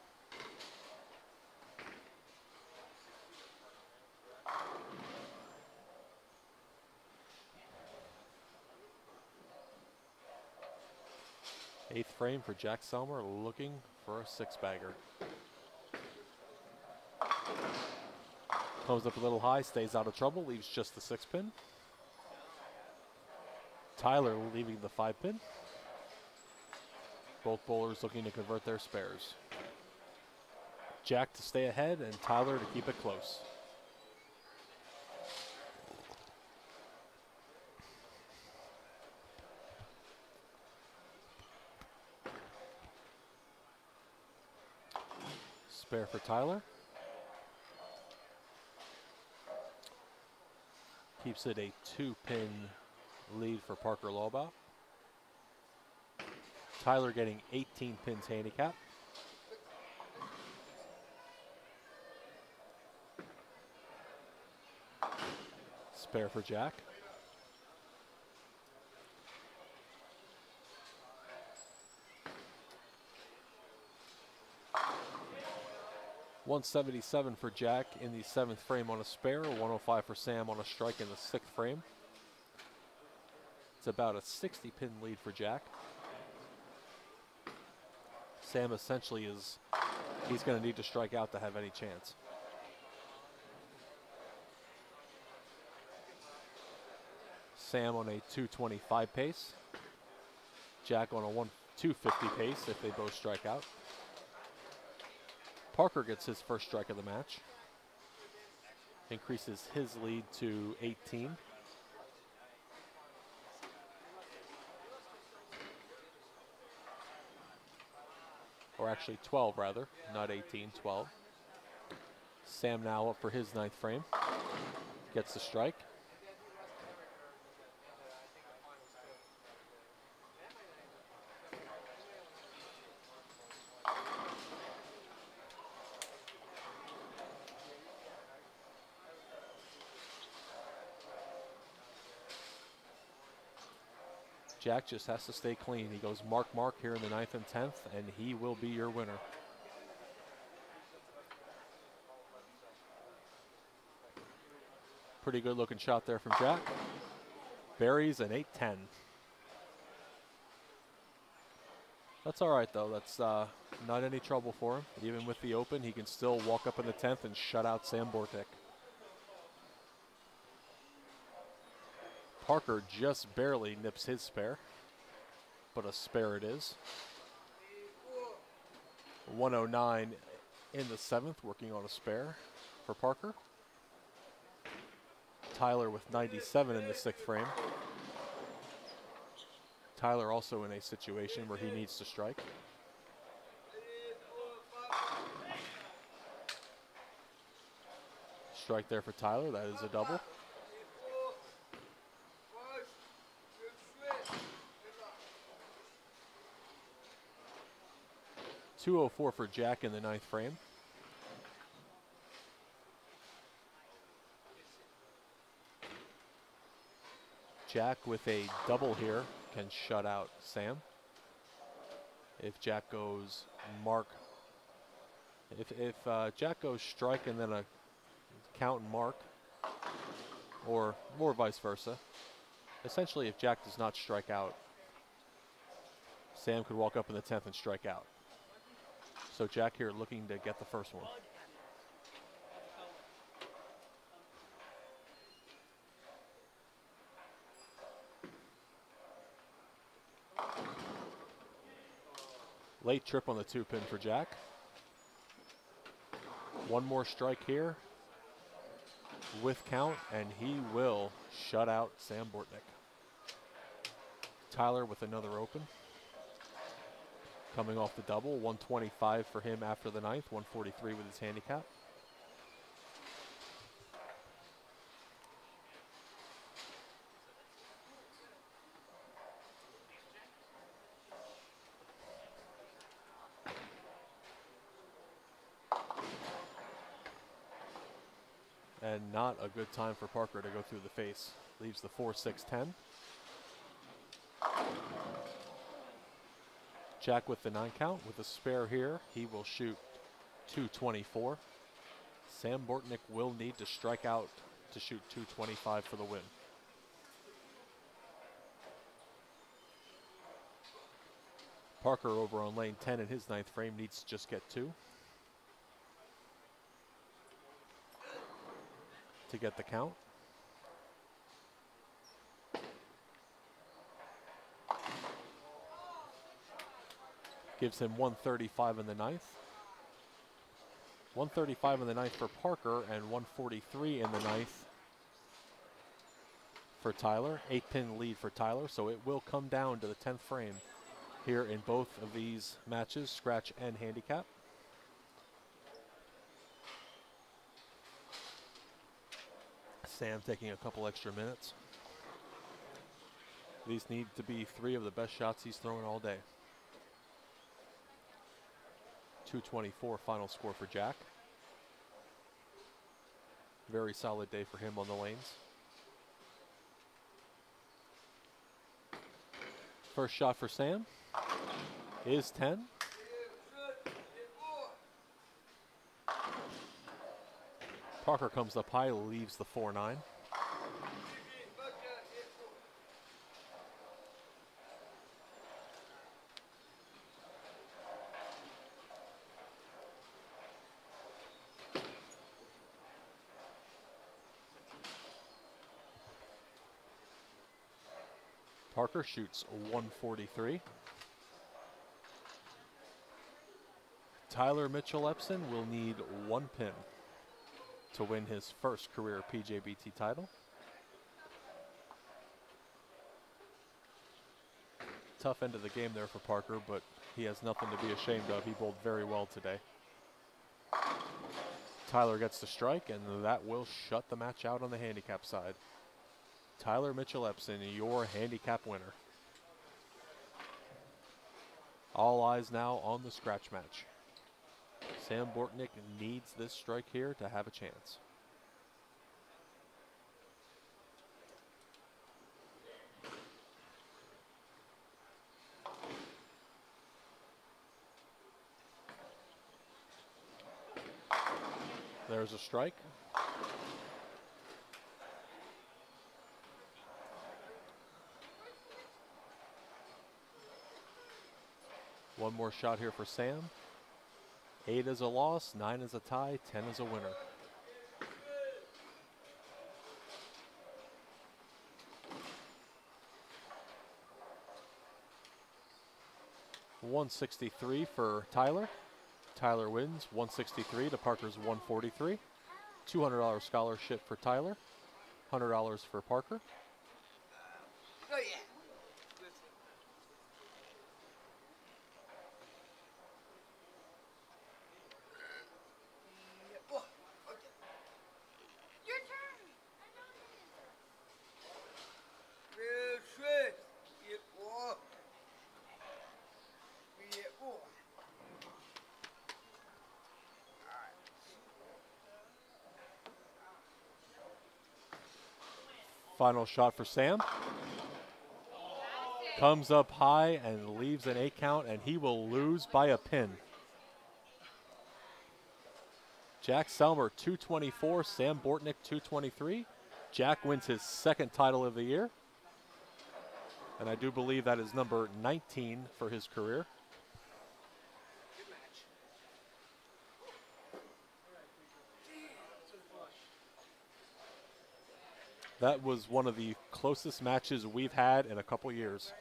Eighth frame for Jack Selmer, looking for a 6-bagger. Comes up a little high, stays out of trouble, leaves just the 6-pin. Tyler leaving the 5-pin. Both bowlers looking to convert their spares. Jack to stay ahead and Tyler to keep it close. Spare for Tyler. Keeps it a 2-pin lead for Parker Lawbaugh. Tyler getting 18 pins handicap. Spare for Jack. $177 for Jack in the 7th frame on a spare, 105 for Sam on a strike in the 6th frame. It's about a 60-pin lead for Jack. Sam essentially he's going to need to strike out to have any chance. Sam on a 225 pace. Jack on a 250 pace if they both strike out. Parker gets his first strike of the match. Increases his lead to 18. Or actually 12 rather, not 18, 12. Sam now up for his 9th frame. Gets the strike. Jack just has to stay clean. He goes mark, mark here in the 9th and 10th, and he will be your winner. Pretty good looking shot there from Jack. Buries an 8-10. That's all right, though. That's not any trouble for him. Even with the open, he can still walk up in the 10th and shut out Sam Bortnick. Parker just barely nips his spare, but a spare it is. 109 in the 7th, working on a spare for Parker. Tyler with 97 in the 6th frame. Tyler also in a situation where he needs to strike. Strike there for Tyler, that is a double. .204 for Jack in the 9th frame. Jack with a double here can shut out Sam. If Jack goes mark, if Jack goes strike and then a count and mark, or more vice versa, essentially if Jack does not strike out, Sam could walk up in the 10th and strike out. So Jack here looking to get the first one. Late trip on the 2-pin for Jack. One more strike here with count, and he will shut out Sam Bortnick. Tyler with another open. Coming off the double, 125 for him after the 9th, 143 with his handicap. And not a good time for Parker to go through the face. Leaves the 4-6-10. Jack with the 9 count. With a spare here, he will shoot 224. Sam Bortnick will need to strike out to shoot 225 for the win. Parker over on lane 10 in his 9th frame needs to just get 2 to get the count. Gives him 135 in the 9th. 135 in the 9th for Parker and 143 in the 9th for Tyler. 8-pin lead for Tyler, so it will come down to the 10th frame here in both of these matches, scratch and handicap. Sam taking a couple extra minutes. These need to be 3 of the best shots he's thrown all day. 224 final score for Jack. Very solid day for him on the lanes. First shot for Sam is 10. Parker comes up high, leaves the 4-9. Parker shoots 143. Tyler Mitchell-Epson will need 1 pin to win his first career PJBT title. Tough end of the game there for Parker, but he has nothing to be ashamed of. He bowled very well today. Tyler gets the strike, and that will shut the match out on the handicap side. Tyler Mitchell-Epson, your handicap winner. All eyes now on the scratch match. Sam Bortnick needs this strike here to have a chance. There's a strike. One more shot here for Sam. 8 is a loss, 9 is a tie, 10 is a winner. $163 for Tyler. Tyler wins. 163 to Parker's 143. $200 scholarship for Tyler. $100 for Parker. Oh, yeah. Your turn. Real trick. Yeah, boy. Yeah, boy. Final shot for Sam. Comes up high and leaves an 8 count, and he will lose by a pin. Jack Selmer, 224. Sam Bortnick, 223. Jack wins his 2nd title of the year. And I do believe that is number 19 for his career. That was one of the closest matches we've had in a couple years.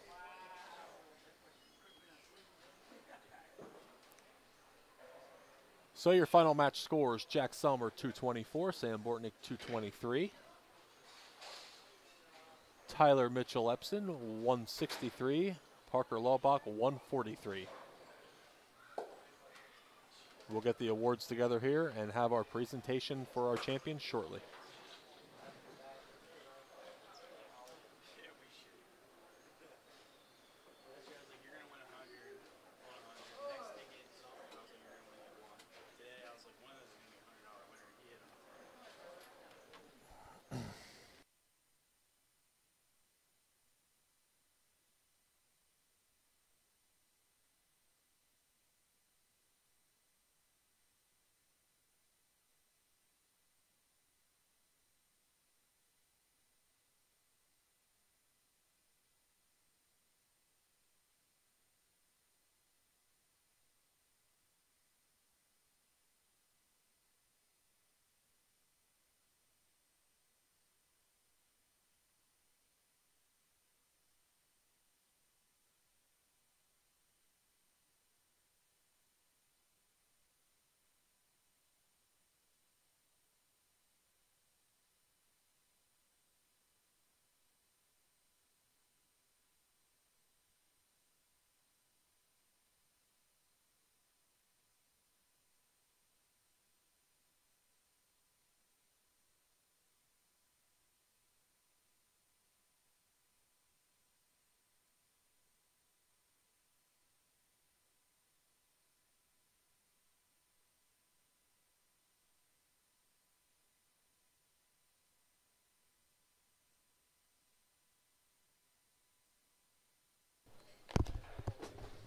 So your final match scores: Jack Selmer 224, Sam Bortnick 223. Tyler Mitchell Epson 163, Parker Laubach 143. We'll get the awards together here and have our presentation for our champions shortly.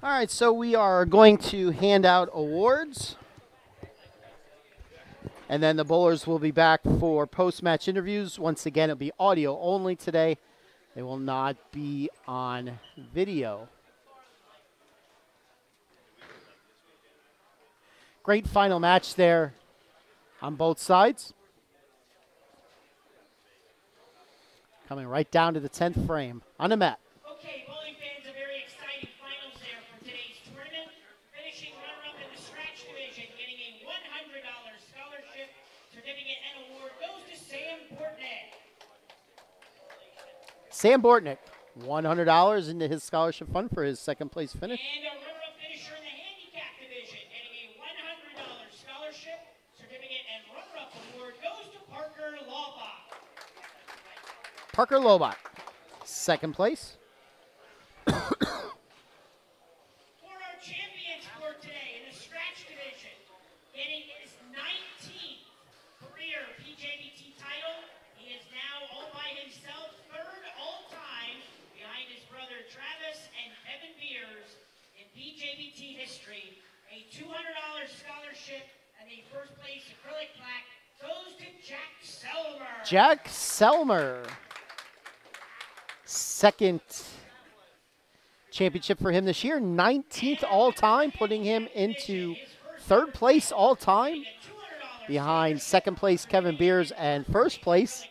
All right, so we are going to hand out awards. And then the bowlers will be back for post-match interviews. Once again, it'll be audio only today. They will not be on video. Great final match there on both sides. Coming right down to the 10th frame on the mat. Okay, bowling fans, a very exciting finals there for today's tournament. Finishing runner-up in the scratch division, getting a $100 scholarship certificate and award goes to Sam Bortnick. Sam Bortnick, $100 into his scholarship fund for his 2nd place finish. And a runner-up finisher in the handicap division, getting a $100 scholarship certificate and runner-up award goes to Parker Laubach. Parker Laubach, 2nd place. For our champions for today in the scratch division, getting his 19th career PJBT title. He is now all by himself, 3rd all-time behind his brother Travis and Evan Beers in PJBT history. A $200 scholarship and a 1st place acrylic plaque Jack Selmer. Second championship for him this year. 19th all-time, putting him into third place all-time. Behind second place Kevin Beers and first place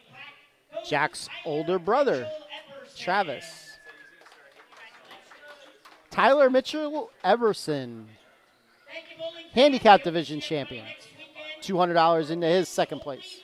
Jack's older brother, Travis. Tyler Mitchell Everson, handicap division champion. $200 into his second place.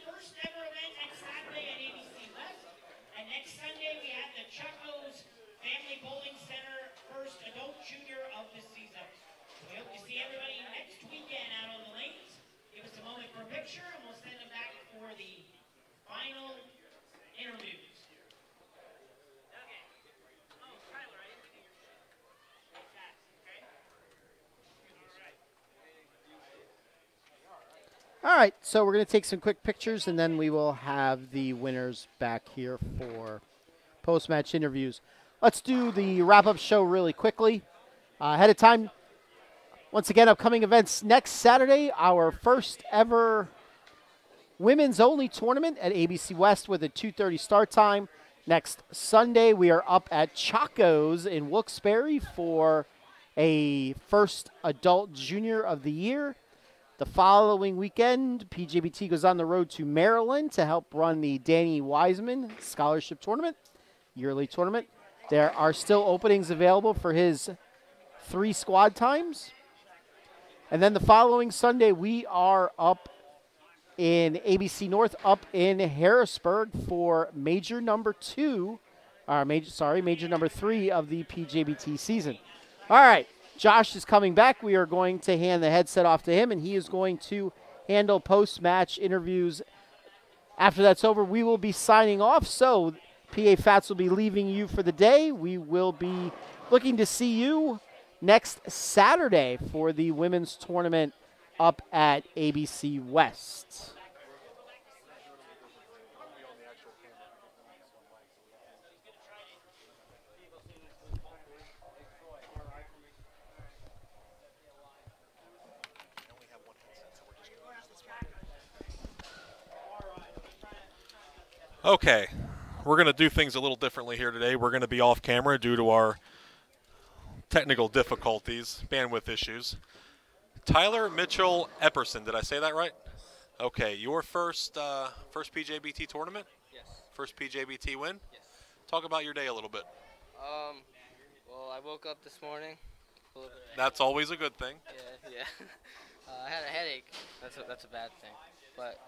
All right, so we're going to take some quick pictures, and then we will have the winners back here for post-match interviews. Let's do the wrap-up show really quickly. Ahead of time, once again, upcoming events next Saturday, our first ever women's-only tournament at ABC West with a 2:30 start time. Next Sunday, we are up at Chaco's in Wilkes-Barre for a first adult junior of the year. The following weekend, PJBT goes on the road to Maryland to help run the Danny Wiseman Scholarship Tournament, yearly tournament. There are still openings available for his 3 squad times. And then the following Sunday, we are up in ABC North, up in Harrisburg for major number 3 of the PJBT season. All right. Josh is coming back. We are going to hand the headset off to him, and he is going to handle post-match interviews. After that's over, we will be signing off. So PA Fats will be leaving you for the day. We will be looking to see you next Saturday for the women's tournament up at ABC West. Okay, we're going to do things a little differently here today. We're going to be off camera due to our technical difficulties, bandwidth issues. Tyler Mitchell Epperson, did I say that right? Okay, your first PJBT tournament? Yes. First PJBT win? Yes. Talk about your day a little bit. Well, I woke up this morning. That's always a good thing. Yeah. I had a headache. That's a bad thing. But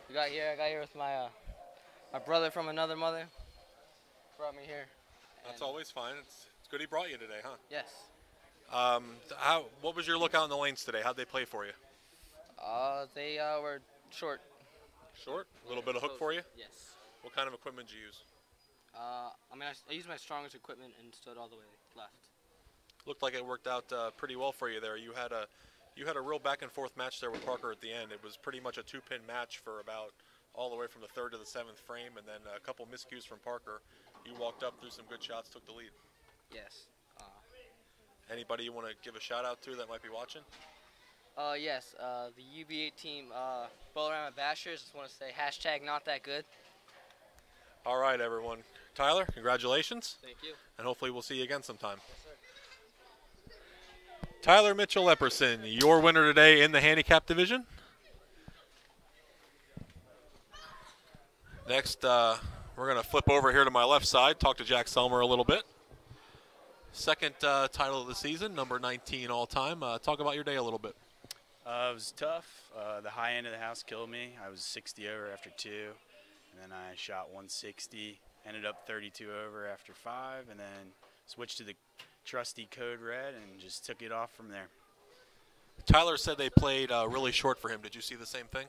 I got here with my brother from another mother. Brought me here. That's always fine. It's good he brought you today, huh? Yes. What was your lookout in the lanes today? How'd they play for you? They were short. Short? A little bit of hook for you? Yes. What kind of equipment did you use? I used my strongest equipment and stood all the way left. Looked like it worked out pretty well for you there. You had a real back and forth match there with Parker at the end. It was pretty much a 2-pin match for about all the way from the 3rd to the 7th frame, and then a couple miscues from Parker. You walked up, threw some good shots, took the lead. Yes. Anybody you want to give a shout out to that might be watching? Yes. The UB8 team, Bolorama Bashers. Just want to say #NotThatGood. All right, everyone. Tyler, congratulations. Thank you. And hopefully we'll see you again sometime. Yes, sir. Tyler Mitchell Epperson, your winner today in the handicap division. Next, we're going to flip over here to my left side, talk to Jack Selmer a little bit. Second title of the season, number 19 all-time. Talk about your day a little bit. It was tough. The high end of the house killed me. I was 60 over after 2, and then I shot 160, ended up 32 over after 5, and then switched to the trusty code red and just took it off from there. Tyler said they played really short for him. Did you see the same thing?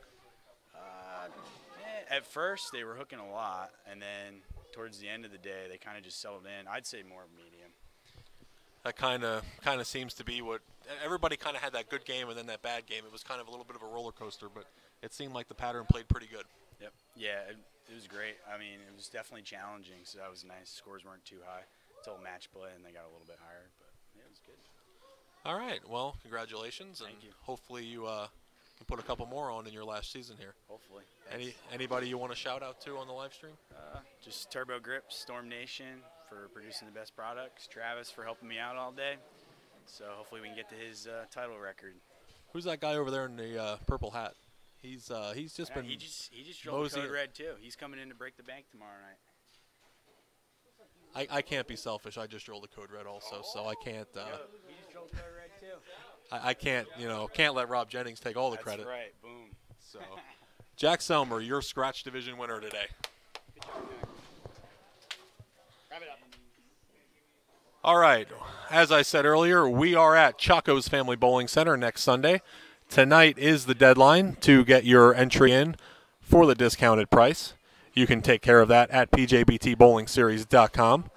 At first, they were hooking a lot, and then towards the end of the day, they kind of just settled in. I'd say more medium. That kind of seems to be what everybody kind of had, that good game and then that bad game. It was kind of a little bit of a roller coaster, but it seemed like the pattern played pretty good. Yep. Yeah, it was great. I mean, it was definitely challenging, so that was nice. Scores weren't too high until match play, and they got a little bit higher, but yeah, it was good. All right. Well, congratulations. Thank you. Hopefully you and put a couple more on in your last season here. Hopefully. Anybody you want to shout out to on the live stream? Just Turbo Grips, Storm Nation for producing the best products, Travis for helping me out all day. So hopefully we can get to his title record. Who's that guy over there in the purple hat? He's just been. He just drove moseying. Code Red too. He's coming in to break the bank tomorrow night. I can't be selfish. I just rolled the Code Red also, so I can't. He just drove Code Red too. I can't can't let Rob Jennings take all the credit. That's right. Boom. So, Jack Selmer, your scratch division winner today. Good job, Jack. Wrap it up. All right. As I said earlier, we are at Chaco's Family Bowling Center next Sunday. Tonight is the deadline to get your entry in for the discounted price. You can take care of that at pjbtbowlingseries.com.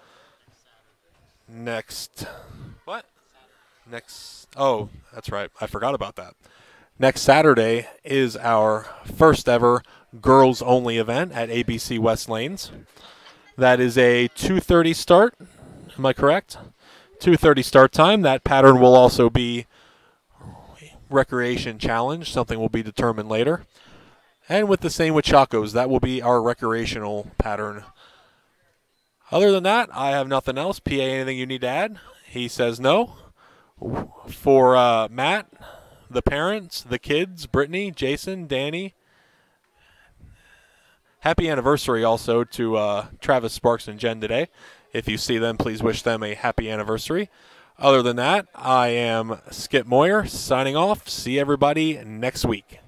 Next. Oh, that's right. I forgot about that. Next Saturday is our first ever girls only event at ABC West Lanes. That is a 2:30 start. Am I correct? 2:30 start time. That pattern will also be recreation challenge. Something will be determined later. And with the same with Chaco's, that will be our recreational pattern. Other than that, I have nothing else. PA, anything you need to add? He says no. For Matt, the parents, the kids, Brittany, Jason, Danny. Happy anniversary also to Travis Sparks and Jen today. If you see them, please wish them a happy anniversary. Other than that, I am Skip Moyer signing off. See everybody next week.